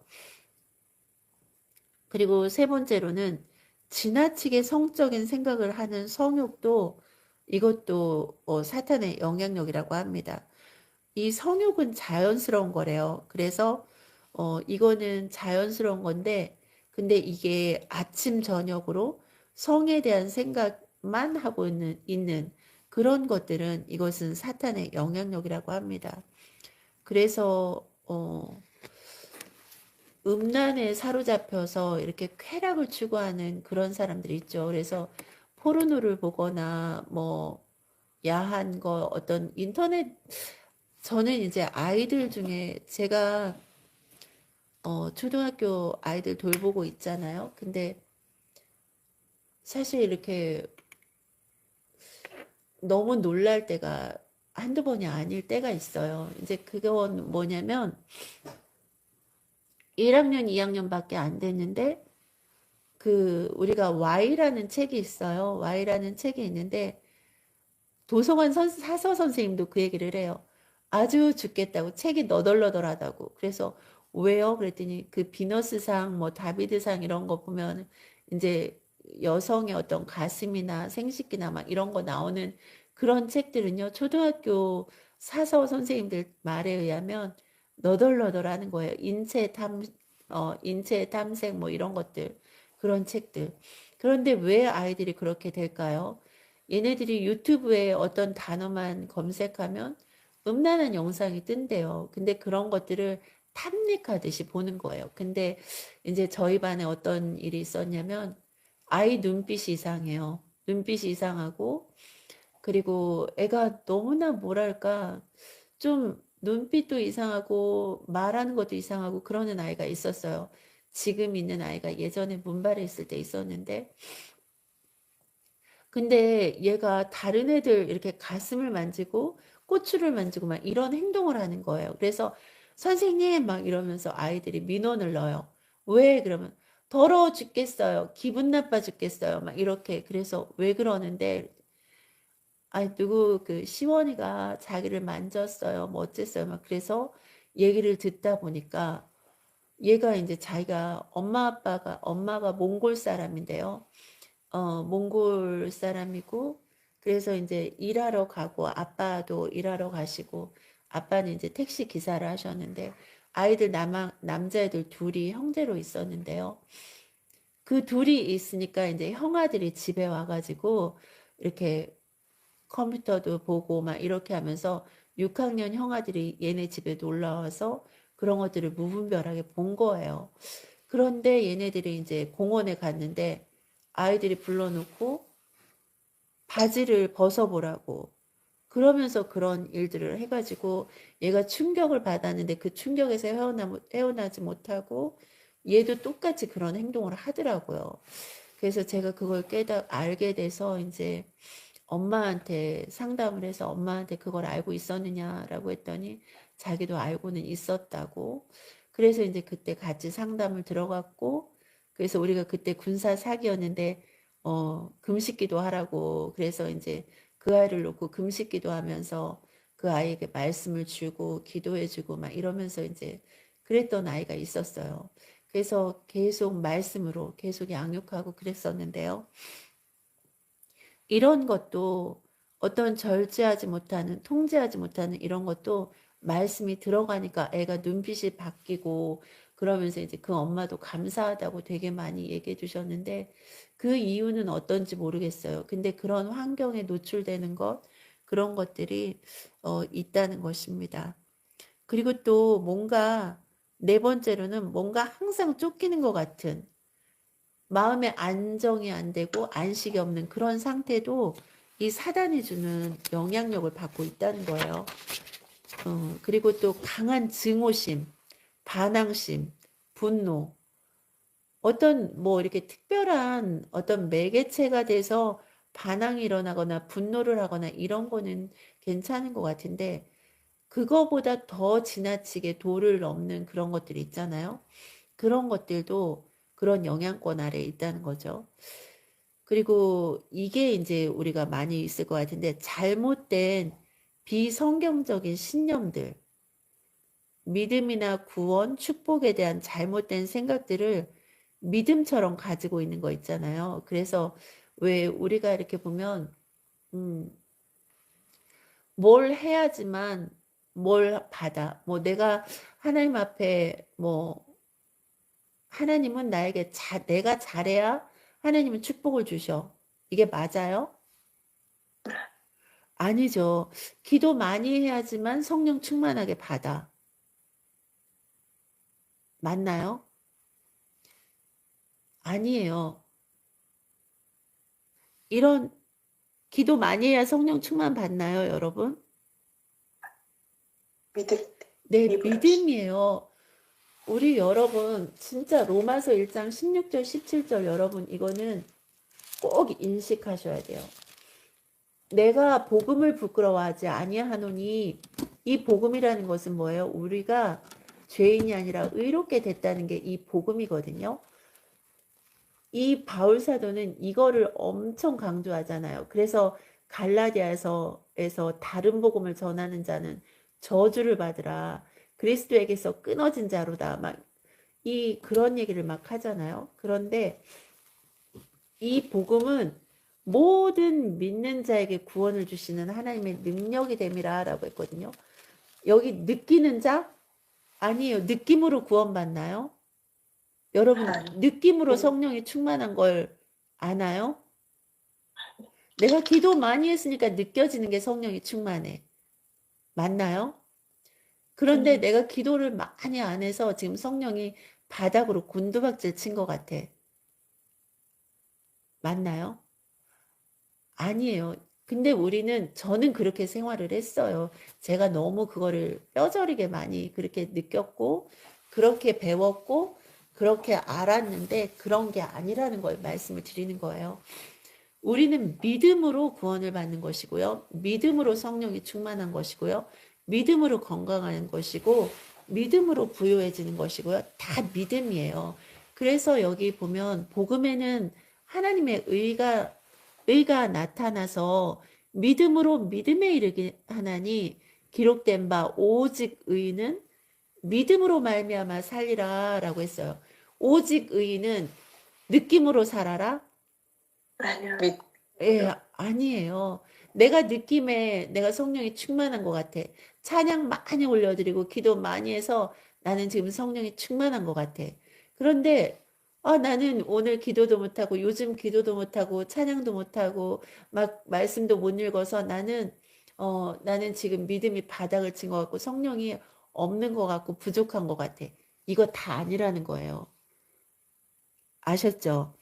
그리고 세 번째로는 지나치게 성적인 생각을 하는 성욕도 이것도 사탄의 영향력이라고 합니다. 이 성욕은 자연스러운 거래요. 그래서 이거는 자연스러운 건데 근데 이게 아침 저녁으로 성에 대한 생각만 하고 있는 그런 것들은 이것은 사탄의 영향력이라고 합니다. 그래서 음란에 사로잡혀서 이렇게 쾌락을 추구하는 그런 사람들이 있죠. 그래서 포르노를 보거나 뭐 야한 거 어떤 인터넷 저는 이제 아이들 중에 제가 초등학교 아이들 돌보고 있잖아요. 근데 사실 이렇게 너무 놀랄 때가 한두 번이 아닐 때가 있어요. 이제 그건 뭐냐면 1학년, 2학년밖에 안 됐는데 우리가 Y라는 책이 있어요. Y라는 책이 있는데 도서관 사서 선생님도 그 얘기를 해요. 아주 죽겠다고 책이 너덜너덜하다고. 그래서 왜요? 그랬더니 그 비너스상 뭐 다비드상 이런 거 보면 이제 여성의 어떤 가슴이나 생식기나 막 이런 거 나오는 그런 책들은요. 초등학교 사서 선생님들 말에 의하면 너덜너덜하는 거예요. 인체 탐색 뭐 이런 것들. 그런 책들. 그런데 왜 아이들이 그렇게 될까요? 얘네들이 유튜브에 어떤 단어만 검색하면 음란한 영상이 뜬대요. 근데 그런 것들을 탐닉하듯이 보는 거예요. 근데 이제 저희 반에 어떤 일이 있었냐면 아이 눈빛이 이상해요. 눈빛이 이상하고 그리고 애가 너무나 뭐랄까 좀 눈빛도 이상하고 말하는 것도 이상하고 그러는 아이가 있었어요. 지금 있는 아이가 예전에 문발에 있을 때 있었는데 근데 얘가 다른 애들 이렇게 가슴을 만지고 꼬추를 만지고 막 이런 행동을 하는 거예요. 그래서 선생님 막 이러면서 아이들이 민원을 넣어요. 왜? 그러면 더러워 죽겠어요. 기분 나빠 죽겠어요. 막 이렇게. 그래서 왜 그러는데 아 누구 그 시원이가 자기를 만졌어요. 뭐 어쨌어요. 막 그래서 얘기를 듣다 보니까 얘가 이제 자기가 엄마가 몽골 사람인데요. 몽골 사람이고 그래서 이제 일하러 가고 아빠도 일하러 가시고 아빠는 이제 택시 기사를 하셨는데 아이들 남자애들 둘이 형제로 있었는데요. 그 둘이 있으니까 이제 형아들이 집에 와가지고 이렇게 컴퓨터도 보고 막 이렇게 하면서 6학년 형아들이 얘네 집에 놀러 와서 그런 것들을 무분별하게 본 거예요. 그런데 얘네들이 이제 공원에 갔는데 아이들이 불러놓고 바지를 벗어보라고 그러면서 그런 일들을 해가지고 얘가 충격을 받았는데 그 충격에서 헤어나지 못하고 얘도 똑같이 그런 행동을 하더라고요. 그래서 제가 그걸 알게 돼서 이제 엄마한테 상담을 해서 엄마한테 그걸 알고 있었느냐라고 했더니 자기도 알고는 있었다고. 그래서 이제 그때 같이 상담을 들어갔고 그래서 우리가 그때 군사 사기였는데 금식기도 하라고 그래서 이제 그 아이를 놓고 금식기도 하면서 그 아이에게 말씀을 주고 기도해주고 막 이러면서 이제 그랬던 아이가 있었어요. 그래서 계속 말씀으로 계속 양육하고 그랬었는데요. 이런 것도 어떤 통제하지 못하는 이런 것도 말씀이 들어가니까 애가 눈빛이 바뀌고 그러면서 이제 그 엄마도 감사하다고 되게 많이 얘기해 주셨는데 그 이유는 어떤지 모르겠어요. 근데 그런 환경에 노출되는 그런 것들이 있다는 것입니다. 그리고 또 뭔가 네 번째로는 뭔가 항상 쫓기는 것 같은 마음의 안정이 안 되고 안식이 없는 그런 상태도 이 사단이 주는 영향력을 받고 있다는 거예요. 그리고 또 강한 증오심, 반항심, 분노, 어떤 뭐 이렇게 특별한 어떤 매개체가 돼서 반항이 일어나거나 분노를 하거나 이런 거는 괜찮은 것 같은데 그거보다 더 지나치게 도를 넘는 그런 것들이 있잖아요. 그런 것들도 그런 영향권 아래에 있다는 거죠. 그리고 이게 이제 우리가 많이 있을 것 같은데 잘못된 비성경적인 신념들, 믿음이나 구원, 축복에 대한 잘못된 생각들을 믿음처럼 가지고 있는 거 있잖아요. 그래서 왜 우리가 이렇게 보면 음, 뭘 해야지만 뭘 받아. 뭐 내가 하나님 앞에 뭐 하나님은 내가 잘해야 하나님은 축복을 주셔. 이게 맞아요? 아니죠. 기도 많이 해야지만 성령 충만하게 받아. 맞나요? 아니에요. 이런 기도 많이 해야 성령 충만 받나요, 여러분? 믿음, 네, 입으로. 믿음이에요. 우리 여러분, 진짜 로마서 1장 16절, 17절 여러분, 이거는 꼭 인식하셔야 돼요. 내가 복음을 부끄러워하지 아니하노니 이 복음이라는 것은 뭐예요? 우리가 죄인이 아니라 의롭게 됐다는 게 이 복음이거든요. 이 바울 사도는 이거를 엄청 강조하잖아요. 그래서 갈라디아서에서 다른 복음을 전하는 자는 저주를 받으라. 그리스도에게서 끊어진 자로다. 막 그런 얘기를 막 하잖아요. 그런데 이 복음은 모든 믿는 자에게 구원을 주시는 하나님의 능력이 됨이라라고 했거든요. 여기 느끼는 자? 아니에요. 느낌으로 구원받나요? 여러분 느낌으로 성령이 충만한 걸 아나요? 내가 기도 많이 했으니까 느껴지는 게 성령이 충만해. 맞나요? 그런데 음, 내가 기도를 많이 안 해서 지금 성령이 바닥으로 곤두박질 친 것 같아. 맞나요? 아니에요. 근데 저는 그렇게 생활을 했어요. 제가 너무 그거를 뼈저리게 많이 그렇게 느꼈고, 그렇게 배웠고, 그렇게 알았는데, 그런 게 아니라는 걸 말씀을 드리는 거예요. 우리는 믿음으로 구원을 받는 것이고요. 믿음으로 성령이 충만한 것이고요. 믿음으로 건강한 것이고, 믿음으로 부유해지는 것이고요. 다 믿음이에요. 그래서 여기 보면 복음에는 하나님의 의가 나타나서 믿음으로 믿음에 이르게 하나니 기록된 바 오직 의는 믿음으로 말미암아 살리라라고 했어요. 오직 의는 느낌으로 살아라? 아니요. 예, 아니에요. 내가 느낌에 내가 성령이 충만한 것 같아. 찬양 많이 올려드리고 기도 많이 해서 나는 지금 성령이 충만한 것 같아. 그런데 나는 오늘 기도도 못하고 요즘 기도도 못하고 찬양도 못하고 막 말씀도 못 읽어서 나는 지금 믿음이 바닥을 친 것 같고 성령이 없는 것 같고 부족한 것 같아. 이거 다 아니라는 거예요. 아셨죠?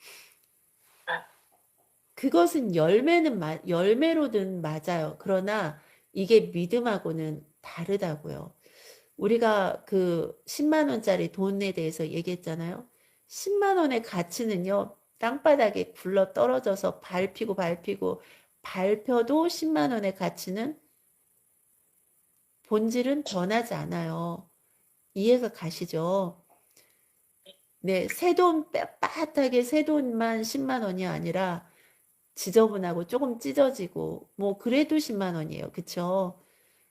그것은 열매로는 맞아요. 그러나 이게 믿음하고는 다르다고요. 우리가 그 10만 원짜리 돈에 대해서 얘기했잖아요. 10만 원의 가치는요, 땅바닥에 굴러 떨어져서 밟히고 밟혀도 10만 원의 가치는 본질은 변하지 않아요. 이해가 가시죠? 네, 빳빳하게 새 돈만 10만 원이 아니라 지저분하고 조금 찢어지고 뭐 그래도 10만 원이에요. 그쵸?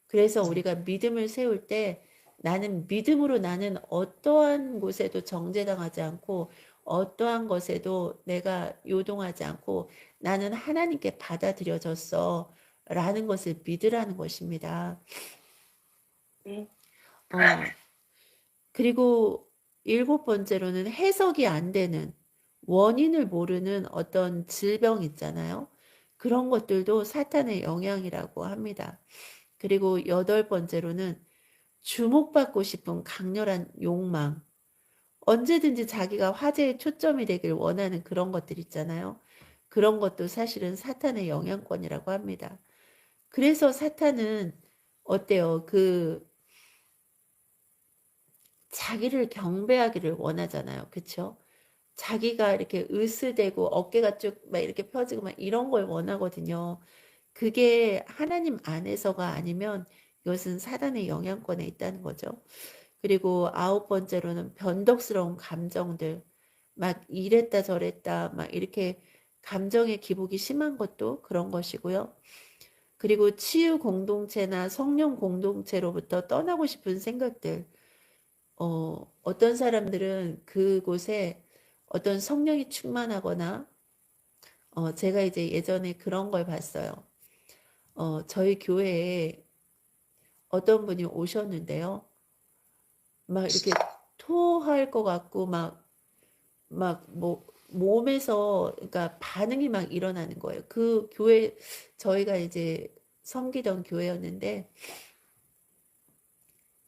그래서 우리가 믿음을 세울 때 나는 어떠한 곳에도 정죄당하지 않고 어떠한 것에도 내가 요동하지 않고 나는 하나님께 받아들여졌어 라는 것을 믿으라는 것입니다. 네. 어, 그리고 일곱 번째로는 해석이 안 되는 원인을 모르는 어떤 질병 있잖아요. 그런 것들도 사탄의 영향이라고 합니다. 그리고 여덟 번째로는 주목받고 싶은 강렬한 욕망. 언제든지 자기가 화제의 초점이 되길 원하는 그런 것들 있잖아요. 그런 것도 사실은 사탄의 영향권이라고 합니다. 그래서 사탄은 어때요? 자기를 경배하기를 원하잖아요. 그쵸? 자기가 이렇게 으스대고 어깨가 쭉 막 이렇게 펴지고 막 이런 걸 원하거든요. 그게 하나님 안에서가 아니면 이것은 사단의 영향권에 있다는 거죠. 그리고 아홉 번째로는 변덕스러운 감정들, 막 이랬다 저랬다, 막 이렇게 감정의 기복이 심한 것도 그런 것이고요. 그리고 치유 공동체나 성령 공동체로부터 떠나고 싶은 생각들, 어떤 사람들은 그곳에 어떤 성령이 충만하거나, 제가 이제 예전에 그런 걸 봤어요. 저희 교회에 어떤 분이 오셨는데요. 막 이렇게 토할 것 같고, 몸에서, 그러니까 반응이 막 일어나는 거예요. 저희가 이제 섬기던 교회였는데,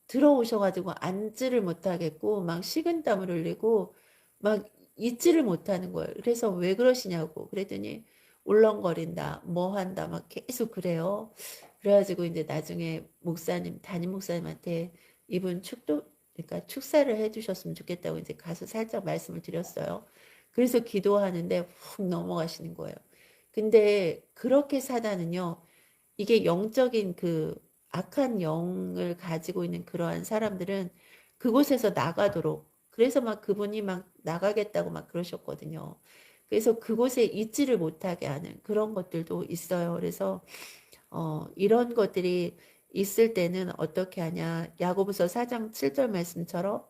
들어오셔가지고 앉지를 못하겠고 막 식은땀을 흘리고 막 있지를 못하는 거예요. 그래서 왜 그러시냐고 그랬더니 울렁거린다, 뭐 한다, 막 계속 그래요. 그래가지고 이제 나중에 담임 목사님한테 이분 그러니까 축사를 해주셨으면 좋겠다고 이제 가서 살짝 말씀을 드렸어요. 그래서 기도하는데 훅 넘어가시는 거예요. 근데 그렇게 사단은요, 이게 영적인 악한 영을 가지고 있는 그러한 사람들은 그곳에서 나가도록, 그래서 막 그분이 막 나가겠다고 막 그러셨거든요. 그래서 그곳에 있지를 못하게 하는 그런 것들도 있어요. 그래서 이런 것들이 있을 때는 어떻게 하냐? 야고보서 4장 7절 말씀처럼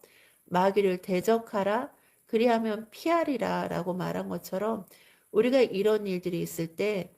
마귀를 대적하라, 그리하면 피하리라라고 말한 것처럼 우리가 이런 일들이 있을 때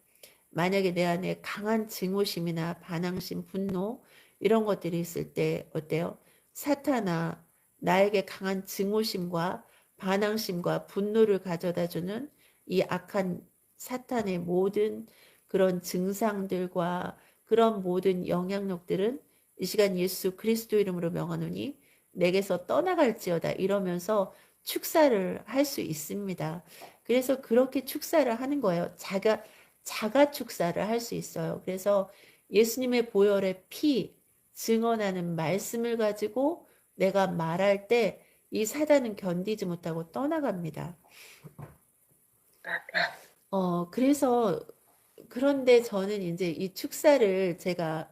만약에 내 안에 강한 증오심이나 반항심, 분노 이런 것들이 있을 때 어때요? 사탄아, 나에게 강한 증오심과 반항심과 분노를 가져다주는 이 악한 사탄의 모든 그런 증상들과 그런 모든 영향력들은 이 시간 예수 그리스도 이름으로 명하노니 내게서 떠나갈지어다 이러면서 축사를 할 수 있습니다. 그래서 그렇게 축사를 하는 거예요. 자가 축사를 할 수 있어요. 그래서 예수님의 보혈의 피 증언하는 말씀을 가지고 내가 말할 때 이 사단은 견디지 못하고 떠나갑니다. 그래서 그런데 저는 이제 이 축사를 제가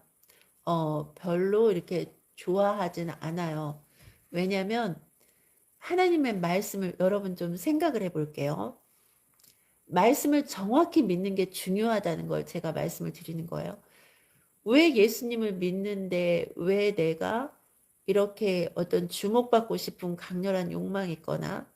별로 이렇게 좋아하진 않아요. 왜냐면 하나님의 말씀을 여러분 좀 생각을 해볼게요. 말씀을 정확히 믿는 게 중요하다는 걸 제가 말씀을 드리는 거예요. 왜 예수님을 믿는데 왜 내가 이렇게 어떤 주목받고 싶은 강렬한 욕망이 있거나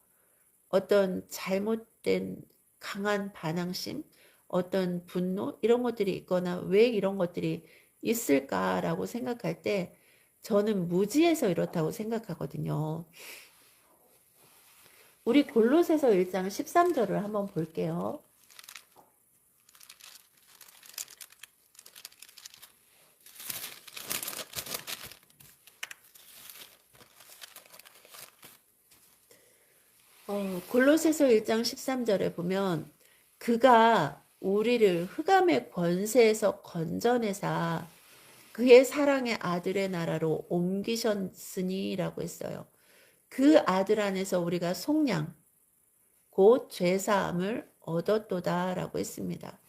어떤 잘못된 강한 반항심, 어떤 분노 이런 것들이 있거나 왜 이런 것들이 있을까라고 생각할 때 저는 무지해서 이렇다고 생각하거든요. 우리 골로새서 1장 13절을 한번 볼게요. 골로새서 1장 13절에 보면 그가 우리를 흑암의 권세에서 건져내사 그의 사랑의 아들의 나라로 옮기셨으니 라고 했어요. 그 아들 안에서 우리가 속량 곧 죄사함을 얻었도다 라고 했습니다.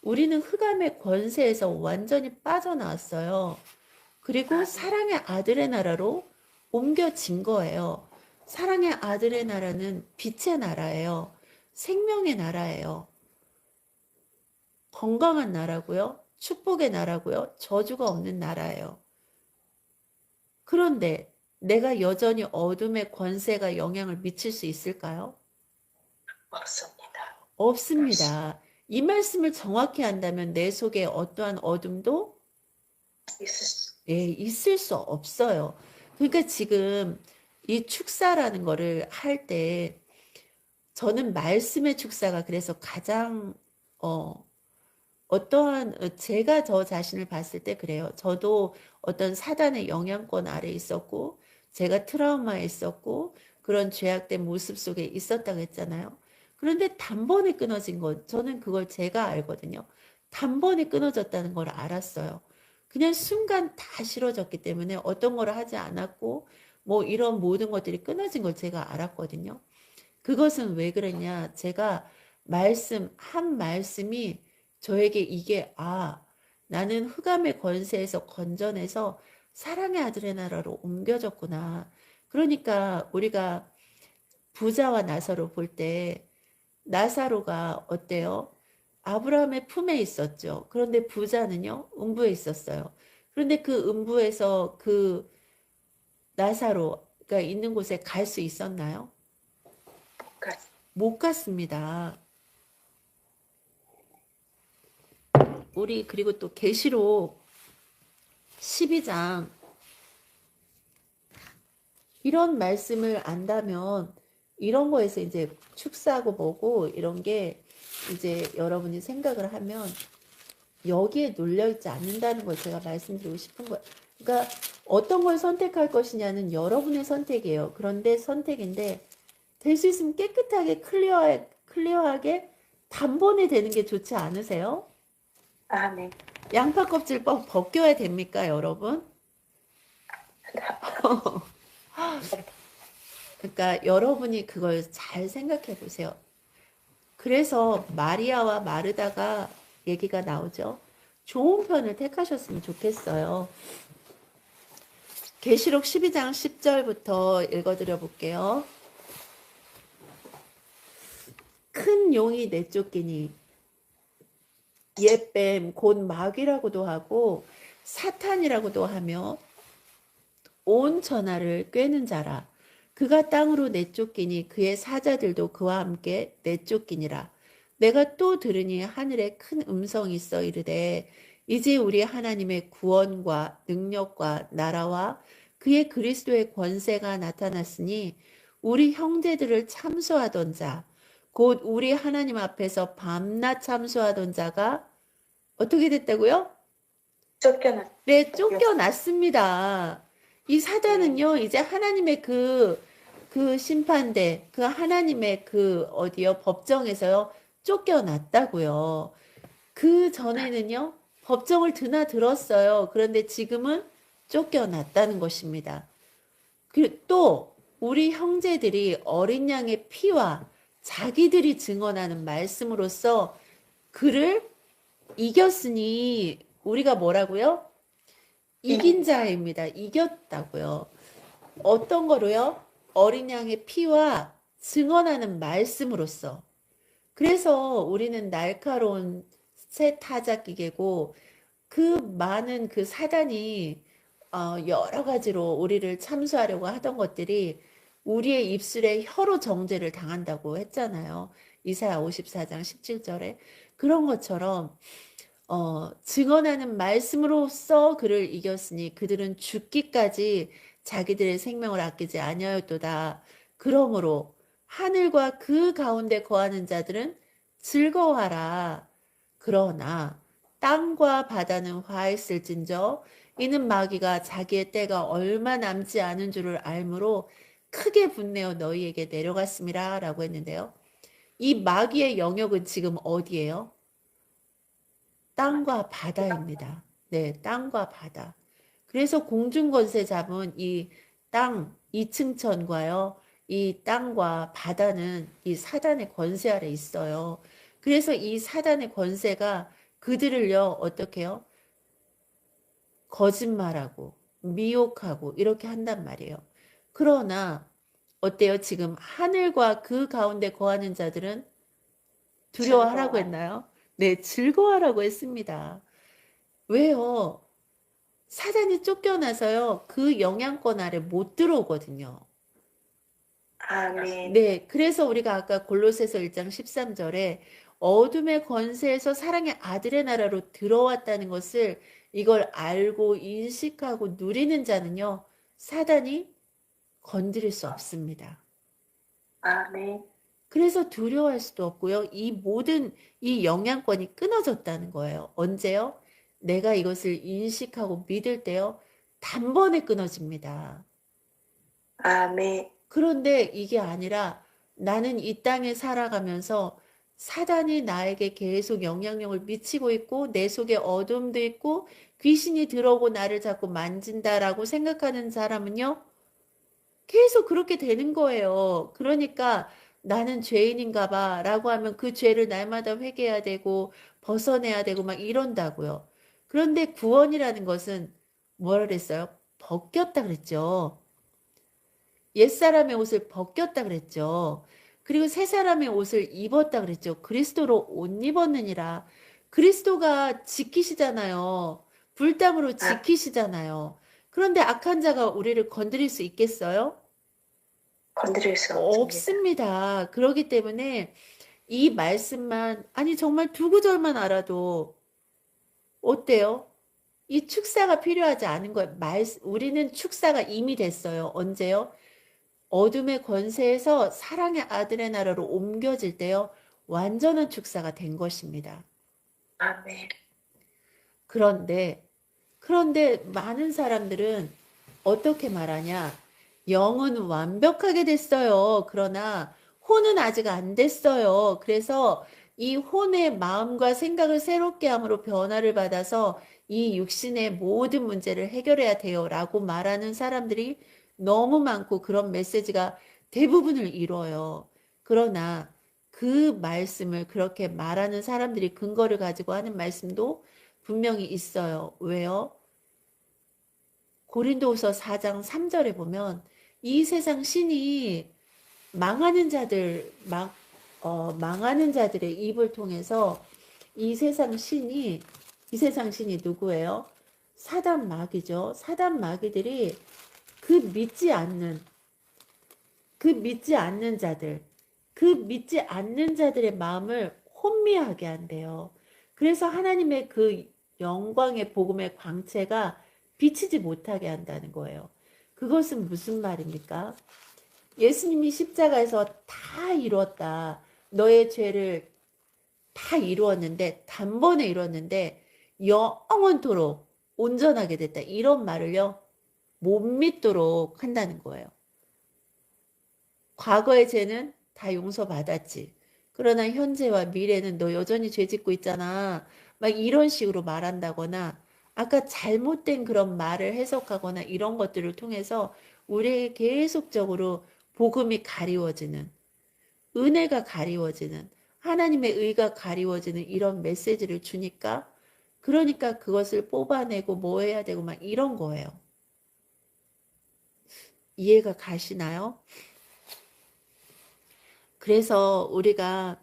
우리는 흑암의 권세에서 완전히 빠져나왔어요. 그리고 사랑의 아들의 나라로 옮겨진 거예요. 사랑의 아들의 나라는 빛의 나라예요. 생명의 나라예요. 건강한 나라고요. 축복의 나라고요. 저주가 없는 나라예요. 그런데 내가 여전히 어둠의 권세가 영향을 미칠 수 있을까요? 없습니다. 없습니다. 이 말씀을 정확히 한다면 내 속에 어떠한 어둠도 있을 수 없어요. 그러니까 지금 이 축사라는 거를 할 때 저는 말씀의 축사가 그래서 가장 어떠한 제가 저 자신을 봤을 때 그래요. 저도 어떤 사단의 영향권 아래 있었고 제가 트라우마에 있었고 그런 죄악된 모습 속에 있었다고 했잖아요. 그런데 단번에 끊어진 건 저는 그걸 제가 알거든요. 단번에 끊어졌다는 걸 알았어요. 그냥 순간 다 싫어졌기 때문에 어떤 걸 하지 않았고 뭐 이런 모든 것들이 끊어진 걸 제가 알았거든요. 그것은 왜 그랬냐? 제가 한 말씀이 저에게 이게 나는 흑암의 권세에서 건져내서 사랑의 아들의 나라로 옮겨졌구나. 그러니까 우리가 부자와 나사로 볼 때 나사로가 어때요? 아브라함의 품에 있었죠. 그런데 부자는요, 음부에 있었어요. 그런데 그 음부에서 그 나사로가 있는 곳에 갈 수 있었나요? 못 갔습니다. 우리 그리고 또 계시록 12장 이런 말씀을 안다면 이런 거에서 이제 축사하고 뭐고 이런 게 이제 여러분이 생각을 하면 여기에 눌려있지 않는다는 걸 제가 말씀드리고 싶은 거예요. 그러니까 어떤 걸 선택할 것이냐는 여러분의 선택이에요. 그런데 선택인데 될 수 있으면 깨끗하게 클리어하게 단번에 되는 게 좋지 않으세요? 네. 양파 껍질 벗겨야 됩니까, 여러분? 그러니까 여러분이 그걸 잘 생각해 보세요. 그래서 마리아와 마르다가 얘기가 나오죠. 좋은 편을 택하셨으면 좋겠어요. 계시록 12장 10절부터 읽어드려 볼게요. 큰 용이 내쫓기니 옛뱀 곧 마귀라고도 하고 사탄이라고도 하며 온 천하를 꿰는 자라. 그가 땅으로 내쫓기니 그의 사자들도 그와 함께 내쫓기니라. 내가 또 들으니 하늘에 큰 음성이 있어 이르되 이제 우리 하나님의 구원과 능력과 나라와 그의 그리스도의 권세가 나타났으니 우리 형제들을 참소하던 자, 곧 우리 하나님 앞에서 밤낮 참소하던 자가 어떻게 됐다고요? 쫓겨났, 네, 쫓겼어요. 쫓겨났습니다. 이 네. 사단은요, 이제 하나님의 그 심판대, 그 하나님의 그 어디요, 법정에서요, 쫓겨났다고요. 그 전에는요, 법정을 드나들었어요. 그런데 지금은 쫓겨났다는 것입니다. 또 우리 형제들이 어린 양의 피와 자기들이 증언하는 말씀으로써 그를 이겼으니 우리가 뭐라고요? 이긴 이긴 자. 자입니다. 이겼다고요. 어떤 거로요? 어린 양의 피와 증언하는 말씀으로써. 그래서 우리는 날카로운 새 타작기계고 그 많은 그 사단이 여러 가지로 우리를 참수하려고 하던 것들이 우리의 입술에 혀로 정죄를 당한다고 했잖아요. 이사야 54장 17절에. 그런 것처럼 증언하는 말씀으로써 그를 이겼으니 그들은 죽기까지 자기들의 생명을 아끼지 아니하였도다. 그러므로 하늘과 그 가운데 거하는 자들은 즐거워하라. 그러나 땅과 바다는 화했을진저 이는 마귀가 자기의 때가 얼마 남지 않은 줄을 알므로 크게 분내어 너희에게 내려갔음이라 라고 했는데요. 이 마귀의 영역은 지금 어디예요? 땅과 바다입니다. 네, 땅과 바다. 그래서 공중권세 잡은 이 땅, 이층천과요, 이 땅과 바다는 이 사단의 권세 아래 있어요. 그래서 이 사단의 권세가 그들을요, 어떻게 해요? 거짓말하고, 미혹하고, 이렇게 한단 말이에요. 그러나, 어때요? 지금 하늘과 그 가운데 거하는 자들은 두려워하라고 즐거워하라. 했나요? 네, 즐거워하라고 했습니다. 왜요? 사단이 쫓겨나서요, 그 영향권 아래 못 들어오거든요. 아멘. 네, 그래서 우리가 아까 골로새서 1장 13절에 어둠의 권세에서 사랑의 아들의 나라로 들어왔다는 것을 이걸 알고 인식하고 누리는 자는요, 사단이 건드릴 수 없습니다. 아멘. 그래서 두려워할 수도 없고요. 이 모든 이 영향권이 끊어졌다는 거예요. 언제요? 내가 이것을 인식하고 믿을 때요. 단번에 끊어집니다. 아멘. 그런데 이게 아니라 나는 이 땅에 살아가면서 사단이 나에게 계속 영향력을 미치고 있고 내 속에 어둠도 있고 귀신이 들어오고 나를 자꾸 만진다라고 생각하는 사람은요. 계속 그렇게 되는 거예요. 그러니까 나는 죄인인가 봐 라고 하면 그 죄를 날마다 회개해야 되고 벗어내야 되고 막 이런다고요. 그런데 구원이라는 것은 뭐라 그랬어요? 벗겼다 그랬죠. 옛사람의 옷을 벗겼다 그랬죠. 그리고 새 사람의 옷을 입었다 그랬죠. 그리스도로 옷 입었느니라. 그리스도가 지키시잖아요. 불담으로 아, 지키시잖아요. 그런데 악한 자가 우리를 건드릴 수 있겠어요? 건드릴 수 없습니다. 없습니다. 그렇기 때문에 이 말씀만, 아니 정말 두 구절만 알아도 어때요? 이 축사가 필요하지 않은 거예요. 우리는 축사가 이미 됐어요. 언제요? 어둠의 권세에서 사랑의 아들의 나라로 옮겨질 때요. 완전한 축사가 된 것입니다. 아멘. 그런데, 그런데 많은 사람들은 어떻게 말하냐? 영은 완벽하게 됐어요. 그러나 혼은 아직 안 됐어요. 그래서 이 혼의 마음과 생각을 새롭게 함으로 변화를 받아서 이 육신의 모든 문제를 해결해야 돼요. 라고 말하는 사람들이 너무 많고 그런 메시지가 대부분을 이뤄요. 그러나 그 말씀을 그렇게 말하는 사람들이 근거를 가지고 하는 말씀도 분명히 있어요. 왜요? 고린도후서 4장 3절에 보면 이 세상 신이 망하는 자들, 망하는 자들의 입을 통해서 이 세상 신이 누구예요? 사단 마귀죠. 사단 마귀들이 그 믿지 않는, 그 믿지 않는 자들, 그 믿지 않는 자들의 마음을 혼미하게 한대요. 그래서 하나님의 그 영광의 복음의 광채가 비치지 못하게 한다는 거예요. 그것은 무슨 말입니까? 예수님이 십자가에서 다 이루었다. 너의 죄를 다 이루었는데, 단번에 이루었는데, 영원토록 온전하게 됐다. 이런 말을요, 못 믿도록 한다는 거예요. 과거의 죄는 다 용서받았지. 그러나 현재와 미래는 너 여전히 죄 짓고 있잖아. 막 이런 식으로 말한다거나, 아까 잘못된 그런 말을 해석하거나 이런 것들을 통해서 우리에게 계속적으로 복음이 가리워지는, 은혜가 가리워지는, 하나님의 의가 가리워지는 이런 메시지를 주니까, 그러니까 그것을 뽑아내고 뭐 해야 되고 막 이런 거예요. 이해가 가시나요? 그래서 우리가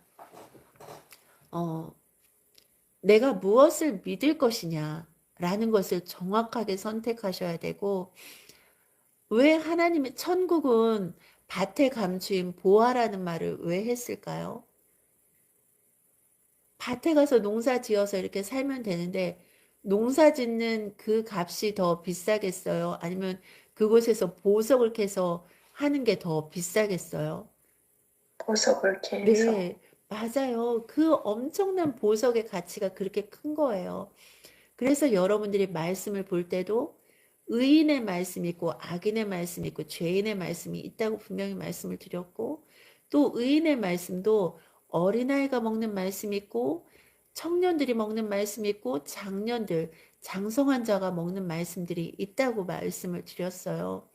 내가 무엇을 믿을 것이냐라는 것을 정확하게 선택하셔야 되고, 왜 하나님의 천국은 밭에 감추인 보화라는 말을 왜 했을까요? 밭에 가서 농사 지어서 이렇게 살면 되는데 농사 짓는 그 값이 더 비싸겠어요? 아니면 그곳에서 보석을 캐서 하는 게 더 비싸겠어요? 보석을 캐서. 네, 맞아요. 그 엄청난 보석의 가치가 그렇게 큰 거예요. 그래서 여러분들이 말씀을 볼 때도 의인의 말씀이 있고 악인의 말씀이 있고 죄인의 말씀이 있다고 분명히 말씀을 드렸고, 또 의인의 말씀도 어린아이가 먹는 말씀이 있고 청년들이 먹는 말씀이 있고 장년들, 장성한 자가 먹는 말씀들이 있다고 말씀을 드렸어요.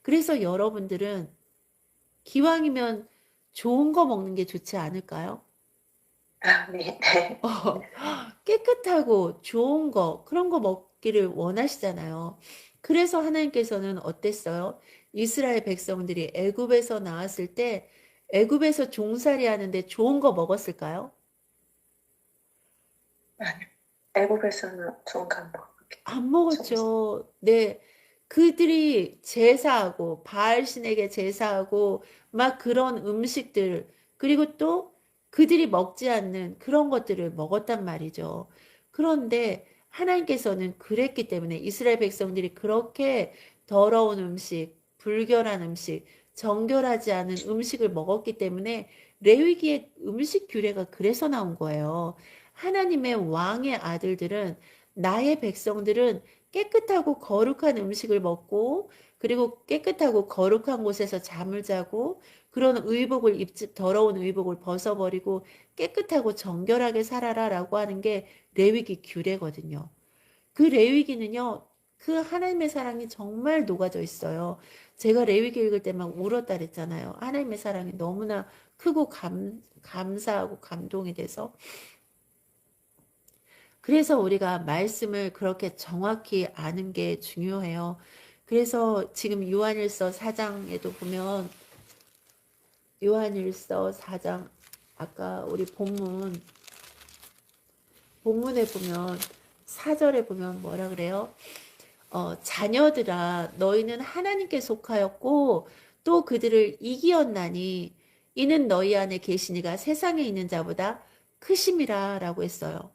그래서 여러분들은 기왕이면 좋은 거 먹는 게 좋지 않을까요? 아멘. 네. 깨끗하고 좋은 거, 그런 거 먹기를 원하시잖아요. 그래서 하나님께서는 어땠어요? 이스라엘 백성들이 애굽에서 나왔을 때 애굽에서 종살이 하는데 좋은 거 먹었을까요? 애국에서는 좋은 감독. 안 먹었죠. 네. 그들이 제사하고 바알신에게 제사하고 막 그런 음식들, 그리고 또 그들이 먹지 않는 그런 것들을 먹었단 말이죠. 그런데 하나님께서는 그랬기 때문에 이스라엘 백성들이 그렇게 더러운 음식, 불결한 음식, 정결하지 않은 음식을 먹었기 때문에 레위기의 음식 규례가 그래서 나온 거예요. 하나님의 왕의 아들들은, 나의 백성들은 깨끗하고 거룩한 음식을 먹고, 그리고 깨끗하고 거룩한 곳에서 잠을 자고, 그런 의복을 입지, 더러운 의복을 벗어버리고 깨끗하고 정결하게 살아라라고 하는 게 레위기 규례거든요. 그 레위기는요, 그 하나님의 사랑이 정말 녹아져 있어요. 제가 레위기 읽을 때 막 울었다 그랬잖아요. 하나님의 사랑이 너무나 크고 감사하고 감동이 돼서. 그래서 우리가 말씀을 그렇게 정확히 아는 게 중요해요. 그래서 지금 요한일서 4장에도 보면, 요한일서 4장, 아까 우리 본문에 보면 4절에 보면 뭐라 그래요? 자녀들아, 너희는 하나님께 속하였고 또 그들을 이기었나니 이는 너희 안에 계시니가 세상에 있는 자보다 크심이라 라고 했어요.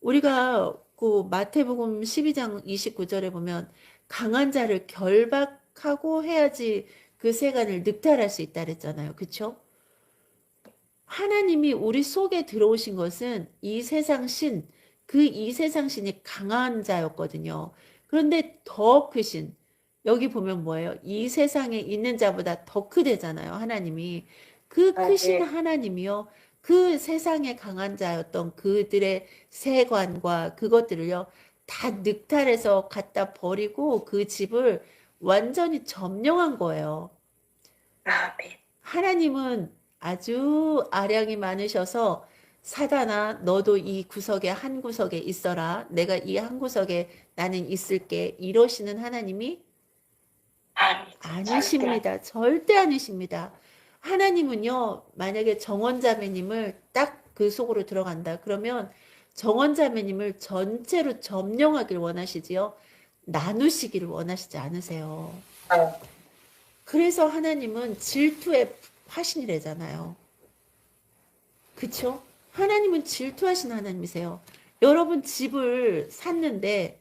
우리가 그 마태복음 12장 29절에 보면 강한 자를 결박하고 해야지 그 세간을 늑탈할 수 있다 그랬잖아요. 그쵸? 하나님이 우리 속에 들어오신 것은 이 세상 신, 그 이 세상 신이 강한 자였거든요. 그런데 더 크신, 여기 보면 뭐예요? 이 세상에 있는 자보다 더 크대잖아요. 하나님이. 그 크신 하나님이요, 그 세상에 강한 자였던 그들의 세관과 그것들을요, 다 늑탈해서 갖다 버리고 그 집을 완전히 점령한 거예요. 아멘. 하나님은 아주 아량이 많으셔서, 사단아 너도 이 구석에 한 구석에 있어라, 내가 이 한 구석에 나는 있을게, 이러시는 하나님이 아니십니다. 절대 아니십니다. 하나님은요, 만약에 정원자매님을 딱 그 속으로 들어간다 그러면 정원자매님을 전체로 점령하길 원하시지요, 나누시기를 원하시지 않으세요. 그래서 하나님은 질투의 화신이래잖아요. 그쵸? 하나님은 질투하신 하나님이세요. 여러분 집을 샀는데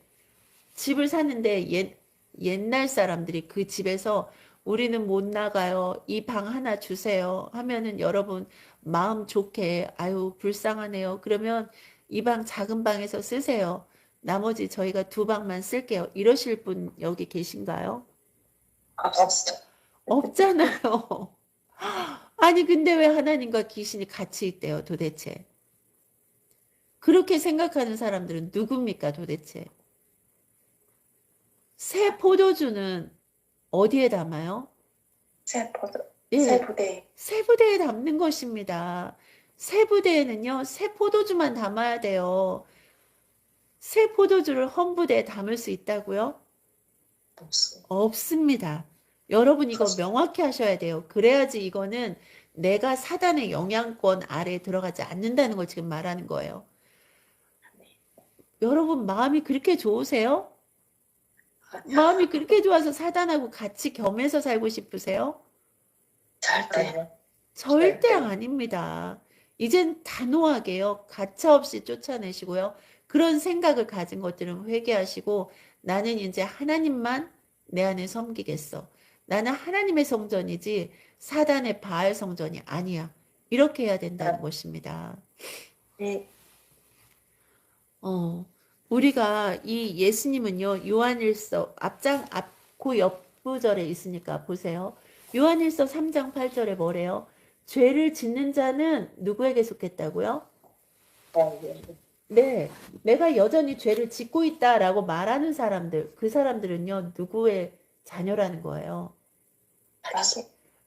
옛날 사람들이 그 집에서 우리는 못 나가요, 이 방 하나 주세요 하면은 여러분 마음 좋게, 아유 불쌍하네요, 그러면 이 방 작은 방에서 쓰세요. 나머지 저희가 2방만 쓸게요. 이러실 분 여기 계신가요? 없어. 없잖아요. 아니, 근데 왜 하나님과 귀신이 같이 있대요, 도대체? 그렇게 생각하는 사람들은 누굽니까, 도대체? 새 포도주는 어디에 담아요? 새 예, 부대. 새 부대에 담는 것입니다. 새 부대에는요, 새 포도주만 담아야 돼요. 새 포도주를 헌부대에 담을 수 있다고요? 없어. 없습니다. 여러분 이거 명확히 하셔야 돼요. 그래야지 이거는 내가 사단의 영향권 아래에 들어가지 않는다는 걸 지금 말하는 거예요. 여러분 마음이 그렇게 좋으세요? 마음이 그렇게 좋아서 사단하고 같이 겸해서 살고 싶으세요? 절대. 절대 아닙니다. 이젠 단호하게요. 가차없이 쫓아내시고요. 그런 생각을 가진 것들은 회개하시고 나는 이제 하나님만 내 안에 섬기겠어. 나는 하나님의 성전이지 사단의 바알 성전이 아니야. 이렇게 해야 된다는 것입니다. 네. 우리가 이 예수님은요, 요한일서 앞고 옆구절에 있으니까 보세요. 요한일서 3장 8절에 뭐래요? 죄를 짓는 자는 누구에게 속했다고요? 네, 내가 여전히 죄를 짓고 있다라고 말하는 사람들, 그 사람들은요, 누구의 자녀라는 거예요?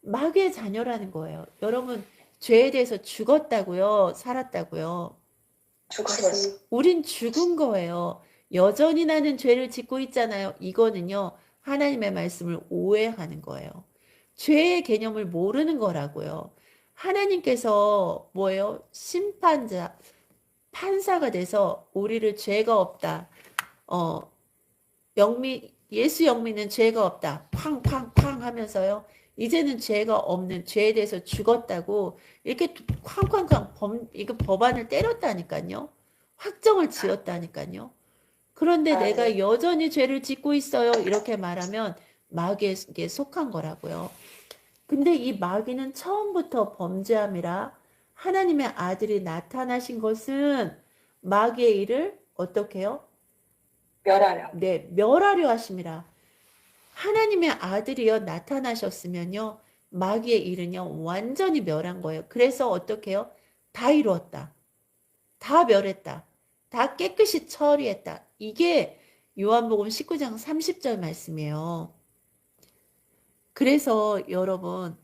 마귀의 자녀라는 거예요. 여러분, 죄에 대해서 죽었다고요? 살았다고요? 죽었어. 우린 죽은 거예요. 여전히 나는 죄를 짓고 있잖아요. 이거는요, 하나님의 말씀을 오해하는 거예요. 죄의 개념을 모르는 거라고요. 하나님께서 뭐예요? 심판자, 판사가 돼서 우리를 죄가 없다. 예수 영미는 죄가 없다. 쾅쾅쾅 하면서요. 이제는 죄가 없는 죄에 대해서 죽었다고 이렇게 쾅쾅쾅 이거 법안을 때렸다니까요. 확정을 지었다니까요. 그런데 내가 네. 여전히 죄를 짓고 있어요. 이렇게 말하면 마귀에게 속한 거라고요. 근데 이 마귀는 처음부터 범죄함이라 하나님의 아들이 나타나신 것은 마귀의 일을 어떻게 해요? 멸하려. 네, 멸하려 하심이라. 하나님의 아들이여 나타나셨으면요. 마귀의 일은요. 완전히 멸한 거예요. 그래서 어떻게 해요? 다 이루었다. 다 멸했다. 다 깨끗이 처리했다. 이게 요한복음 19장 30절 말씀이에요. 그래서 여러분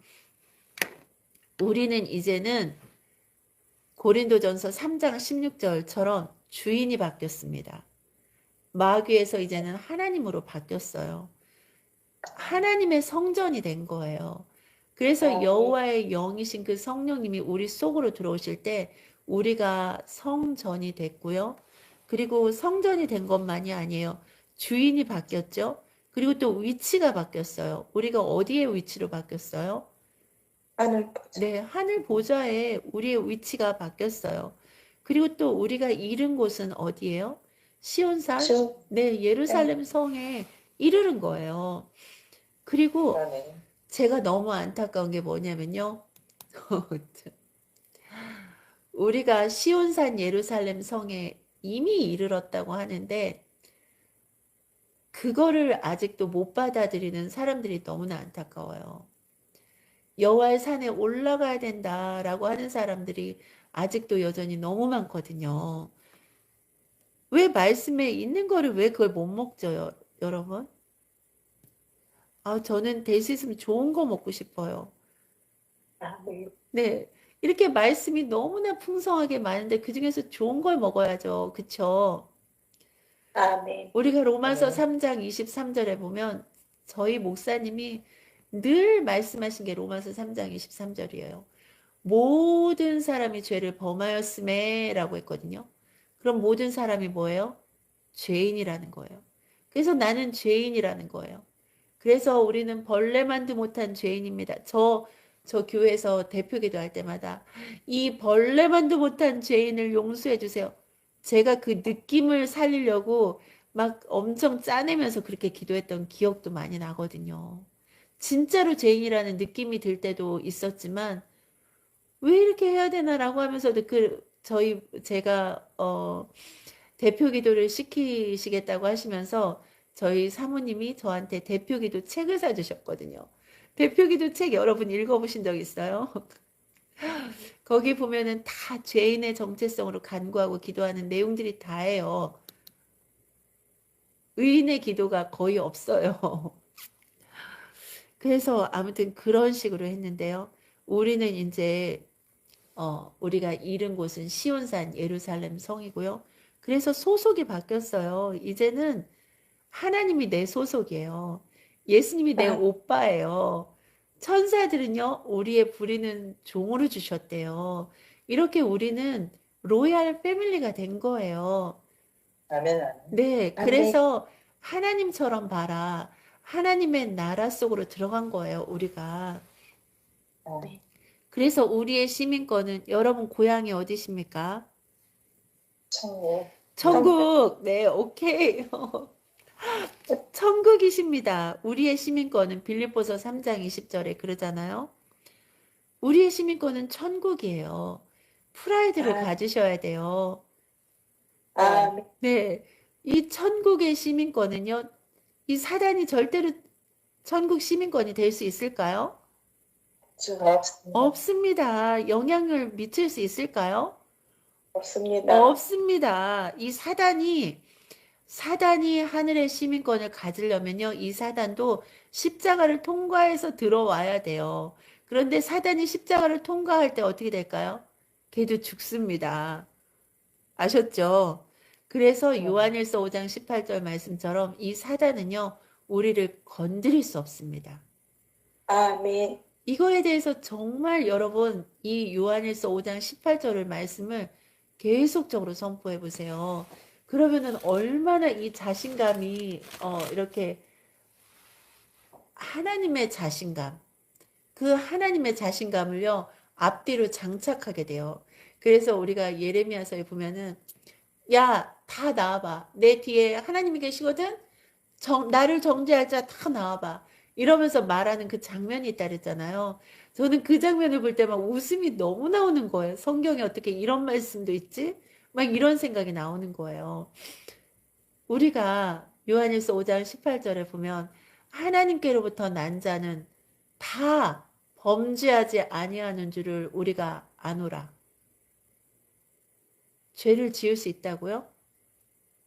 우리는 이제는 고린도전서 3장 16절처럼 주인이 바뀌었습니다. 마귀에서 이제는 하나님으로 바뀌었어요. 하나님의 성전이 된 거예요. 그래서 여호와의 영이신 그 성령님이 우리 속으로 들어오실 때 우리가 성전이 됐고요. 그리고 성전이 된 것만이 아니에요. 주인이 바뀌었죠. 그리고 또 위치가 바뀌었어요. 우리가 어디에 위치로 바뀌었어요? 하늘 보자. 네, 하늘 보좌에 우리의 위치가 바뀌었어요. 그리고 또 우리가 이른 곳은 어디예요? 시온산? 네, 예루살렘 성에 이르는 거예요. 그리고 제가 너무 안타까운 게 뭐냐면요. 우리가 시온산 예루살렘 성에 이미 이르렀다고 하는데 그거를 아직도 못 받아들이는 사람들이 너무나 안타까워요. 여호와의 산에 올라가야 된다라고 하는 사람들이 아직도 여전히 너무 많거든요. 왜 말씀에 있는 거를 왜 그걸 못 먹죠, 여러분? 저는 될 수 있으면 좋은 거 먹고 싶어요. 네. 이렇게 말씀이 너무나 풍성하게 많은데 그중에서 좋은 걸 먹어야죠. 그쵸? 아멘. 우리가 로마서 3장 23절에 보면 저희 목사님이 늘 말씀하신 게 로마서 3장 23절이에요. 모든 사람이 죄를 범하였음에 라고 했거든요. 그럼 모든 사람이 뭐예요? 죄인이라는 거예요. 그래서 나는 죄인이라는 거예요. 그래서 우리는 벌레만도 못한 죄인입니다. 저 교회에서 대표기도 할 때마다 이 벌레만도 못한 죄인을 용서해 주세요. 제가 그 느낌을 살리려고 막 엄청 짜내면서 그렇게 기도했던 기억도 많이 나거든요. 진짜로 죄인이라는 느낌이 들 때도 있었지만 왜 이렇게 해야 되나라고 하면서도 제가 대표 기도를 시키시겠다고 하시면서 저희 사모님이 저한테 대표 기도 책을 사주셨거든요. 대표 기도 책 여러분 읽어보신 적 있어요? 거기 보면은 다 죄인의 정체성으로 간구하고 기도하는 내용들이 다예요. 의인의 기도가 거의 없어요. 그래서 아무튼 그런 식으로 했는데요. 우리는 이제 우리가 잃은 곳은 시온산 예루살렘 성이고요. 그래서 소속이 바뀌었어요. 이제는 하나님이 내 소속이에요. 예수님이 내 아, 오빠예요. 천사들은요, 우리의 부리는 종으로 주셨대요. 이렇게 우리는 로얄 패밀리가 된 거예요. 아멘, 아멘. 네, 아멘. 그래서 하나님처럼 봐라. 하나님의 나라 속으로 들어간 거예요, 우리가. 아멘. 그래서 우리의 시민권은 여러분 고향이 어디십니까? 천국. 천국. 네, 오케이. 천국이십니다. 우리의 시민권은 빌립보서 3장 20절에 그러잖아요. 우리의 시민권은 천국이에요. 프라이드를 아, 가지셔야 돼요. 아멘. 네, 이 천국의 시민권은요, 이 사단이 절대로 천국 시민권이 될 수 있을까요? 주가 없습니다. 없습니다. 영향을 미칠 수 있을까요? 없습니다. 없습니다. 이 사단이 하늘의 시민권을 가지려면요, 이 사단도 십자가를 통과해서 들어와야 돼요. 그런데 사단이 십자가를 통과할 때 어떻게 될까요? 걔도 죽습니다. 아셨죠? 그래서 네. 요한일서 5장 18절 말씀처럼 이 사단은요, 우리를 건드릴 수 없습니다. 아멘. 이거에 대해서 정말 여러분 이 요한일서 5장 18절을 말씀을 계속적으로 선포해 보세요. 그러면은 얼마나 이 자신감이 이렇게 하나님의 자신감, 그 하나님의 자신감을요 앞뒤로 장착하게 돼요. 그래서 우리가 예레미야서에 보면은 야, 다 나와봐. 내 뒤에 하나님이 계시거든. 나를 정죄할 자 다 나와봐. 이러면서 말하는 그 장면이 있다 그랬잖아요. 저는 그 장면을 볼 때만 웃음이 너무 나오는 거예요. 성경에 어떻게 이런 말씀도 있지? 막 이런 생각이 나오는 거예요. 우리가 요한일서 5장 18절에 보면 하나님께로부터 난 자는 다 범죄하지 아니하는 줄을 우리가 아노라. 죄를 지을 수 있다고요?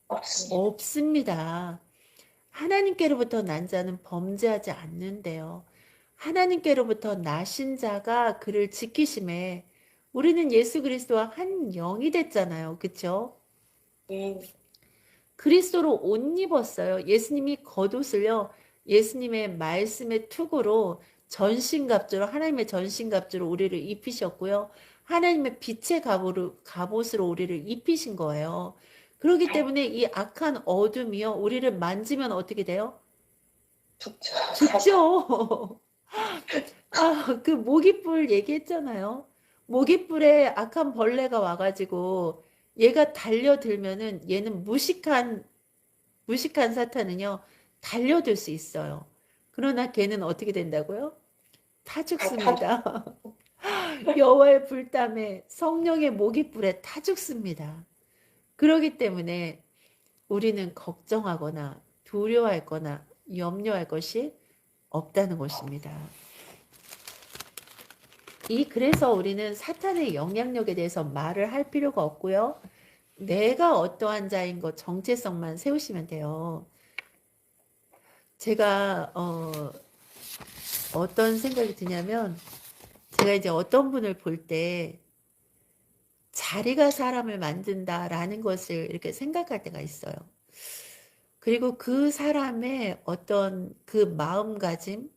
없습니다. 없습니다. 하나님께로부터 난 자는 범죄하지 않는데요. 하나님께로부터 나신 자가 그를 지키심에 우리는 예수 그리스도와 한 영이 됐잖아요. 그쵸? 아멘. 그리스도로 옷 입었어요. 예수님이 겉옷을요. 예수님의 말씀의 투구로 전신갑주로 하나님의 전신갑주로 우리를 입히셨고요. 하나님의 빛의 갑옷으로 우리를 입히신 거예요. 그렇기 때문에 이 악한 어둠이요. 우리를 만지면 어떻게 돼요? 죽죠. 죽죠. 아, 그 모깃불 얘기했잖아요. 모깃불에 악한 벌레가 와가지고 얘가 달려들면은 얘는 무식한 사탄은요, 달려들 수 있어요. 그러나 걔는 어떻게 된다고요? 타 죽습니다. 여호와의 불땀에 성령의 모깃불에 타 죽습니다. 그러기 때문에 우리는 걱정하거나 두려워할 거나 염려할 것이 없다는 것입니다. 그래서 우리는 사탄의 영향력에 대해서 말을 할 필요가 없고요. 내가 어떠한 자인 것 정체성만 세우시면 돼요. 제가 어떤 생각이 드냐면 제가 이제 어떤 분을 볼 때 자리가 사람을 만든다라는 것을 이렇게 생각할 때가 있어요. 그리고 그 사람의 어떤 그 마음가짐,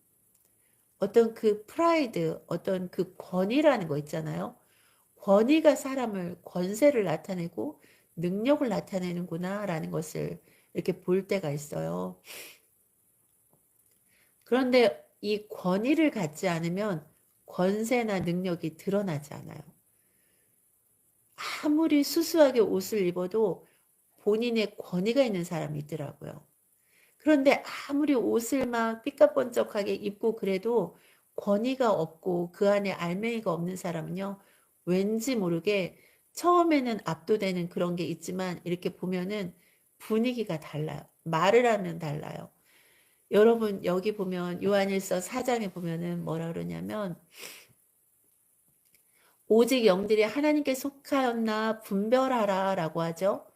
어떤 그 프라이드, 어떤 그 권위라는 거 있잖아요. 권위가 사람을 권세를 나타내고 능력을 나타내는구나라는 것을 이렇게 볼 때가 있어요. 그런데 이 권위를 갖지 않으면 권세나 능력이 드러나지 않아요. 아무리 수수하게 옷을 입어도 본인의 권위가 있는 사람이 있더라고요. 그런데 아무리 옷을 막 삐까번쩍하게 입고 그래도 권위가 없고 그 안에 알맹이가 없는 사람은요, 왠지 모르게 처음에는 압도되는 그런 게 있지만 이렇게 보면은 분위기가 달라요. 말을 하면 달라요. 여러분 여기 보면 요한일서 4장에 보면은 뭐라 그러냐면 오직 영들이 하나님께 속하였나 분별하라 라고 하죠.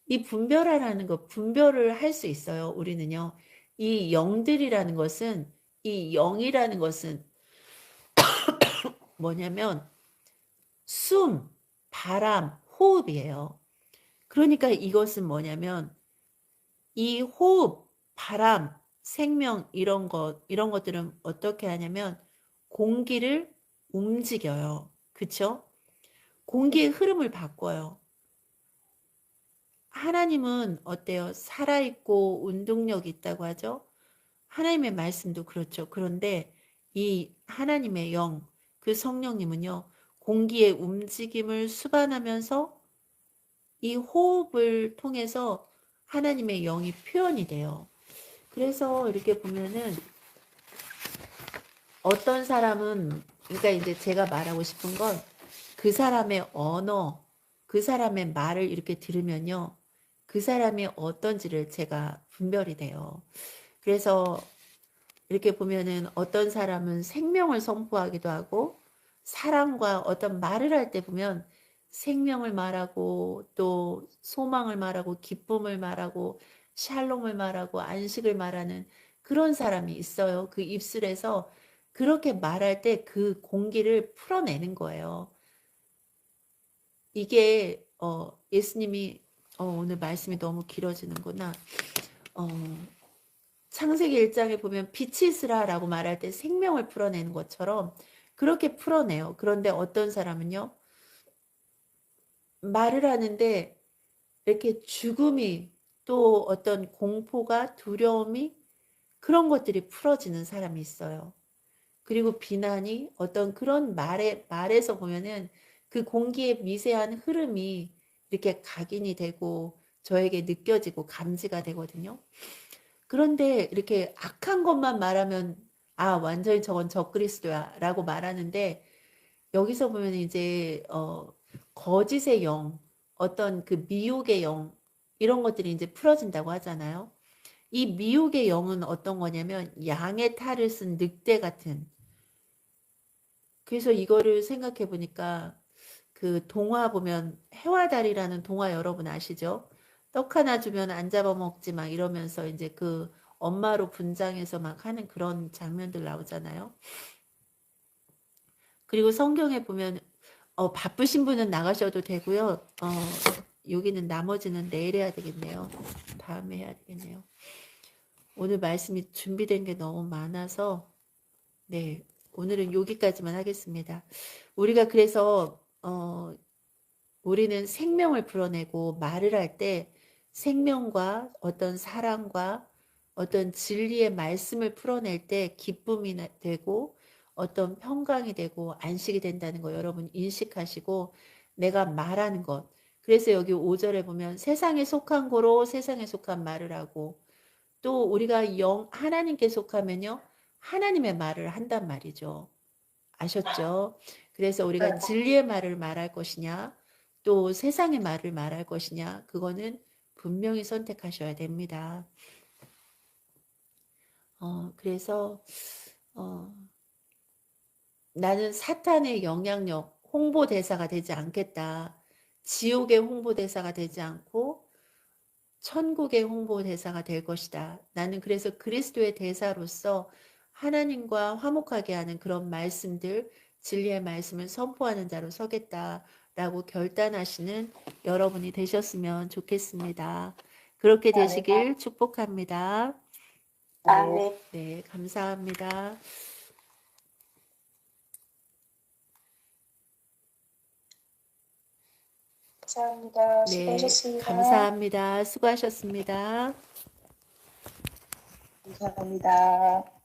이 분별하라는 거, 분별을 할 수 있어요. 우리는요. 이 영들이라는 것은, 이 영이라는 것은 뭐냐면 숨, 바람, 호흡이에요. 그러니까 이것은 뭐냐면 이 호흡, 바람, 생명 이런 것들은 어떻게 하냐면 공기를 움직여요. 그쵸? 공기의 흐름을 바꿔요. 하나님은 어때요? 살아있고 운동력이 있다고 하죠? 하나님의 말씀도 그렇죠. 그런데 이 하나님의 영, 그 성령님은요, 공기의 움직임을 수반하면서 이 호흡을 통해서 하나님의 영이 표현이 돼요. 그래서 이렇게 보면은 어떤 사람은, 그러니까 이제 제가 말하고 싶은 건 그 사람의 언어, 그 사람의 말을 이렇게 들으면요, 그 사람이 어떤지를 제가 분별이 돼요. 그래서 이렇게 보면은 어떤 사람은 생명을 선포하기도 하고 사랑과 어떤 말을 할 때 보면 생명을 말하고 또 소망을 말하고 기쁨을 말하고 샬롬을 말하고 안식을 말하는 그런 사람이 있어요. 그 입술에서 그렇게 말할 때 그 공기를 풀어내는 거예요. 이게 예수님이 오늘 말씀이 너무 길어지는구나. 창세기 1장에 보면 빛이 있으라라고 말할 때 생명을 풀어내는 것처럼 그렇게 풀어내요. 그런데 어떤 사람은요, 말을 하는데 이렇게 죽음이 또 어떤 공포가 두려움이 그런 것들이 풀어지는 사람이 있어요. 그리고 비난이 어떤 그런 말에서 보면은 그 공기의 미세한 흐름이 이렇게 각인이 되고 저에게 느껴지고 감지가 되거든요. 그런데 이렇게 악한 것만 말하면 아 완전히 저건 적그리스도야 라고 말하는데 여기서 보면 이제 거짓의 영, 어떤 그 미혹의 영 이런 것들이 이제 풀어진다고 하잖아요. 이 미혹의 영은 어떤 거냐면 양의 탈을 쓴 늑대 같은. 그래서 이거를 생각해 보니까 그 동화 보면 해와 달이라는 동화 여러분 아시죠? 떡 하나 주면 안 잡아먹지 막 이러면서 이제 그 엄마로 분장해서 막 하는 그런 장면들 나오잖아요. 그리고 성경에 보면 바쁘신 분은 나가셔도 되고요. 여기는 나머지는 내일 해야 되겠네요. 다음에 해야 되겠네요. 오늘 말씀이 준비된 게 너무 많아서 네, 오늘은 여기까지만 하겠습니다. 우리가 그래서 우리는 생명을 불어내고 말을 할 때 생명과 어떤 사랑과 어떤 진리의 말씀을 풀어낼 때 기쁨이 되고 어떤 평강이 되고 안식이 된다는 거 여러분 인식하시고 내가 말하는 것. 그래서 여기 5절에 보면 세상에 속한 거로 세상에 속한 말을 하고 또 우리가 하나님께 속하면요. 하나님의 말을 한단 말이죠. 아셨죠? 그래서 우리가 진리의 말을 말할 것이냐, 또 세상의 말을 말할 것이냐, 그거는 분명히 선택하셔야 됩니다. 그래서 나는 사탄의 영향력, 홍보대사가 되지 않겠다. 지옥의 홍보대사가 되지 않고 천국의 홍보대사가 될 것이다. 나는 그래서 그리스도의 대사로서 하나님과 화목하게 하는 그런 말씀들, 진리의 말씀을 선포하는 자로 서겠다라고 결단하시는 여러분이 되셨으면 좋겠습니다. 그렇게 되시길 축복합니다. 아멘. 네, 감사합니다. 감사합니다. 네, 수고하셨습니다. 감사합니다. 수고하셨습니다. 감사합니다.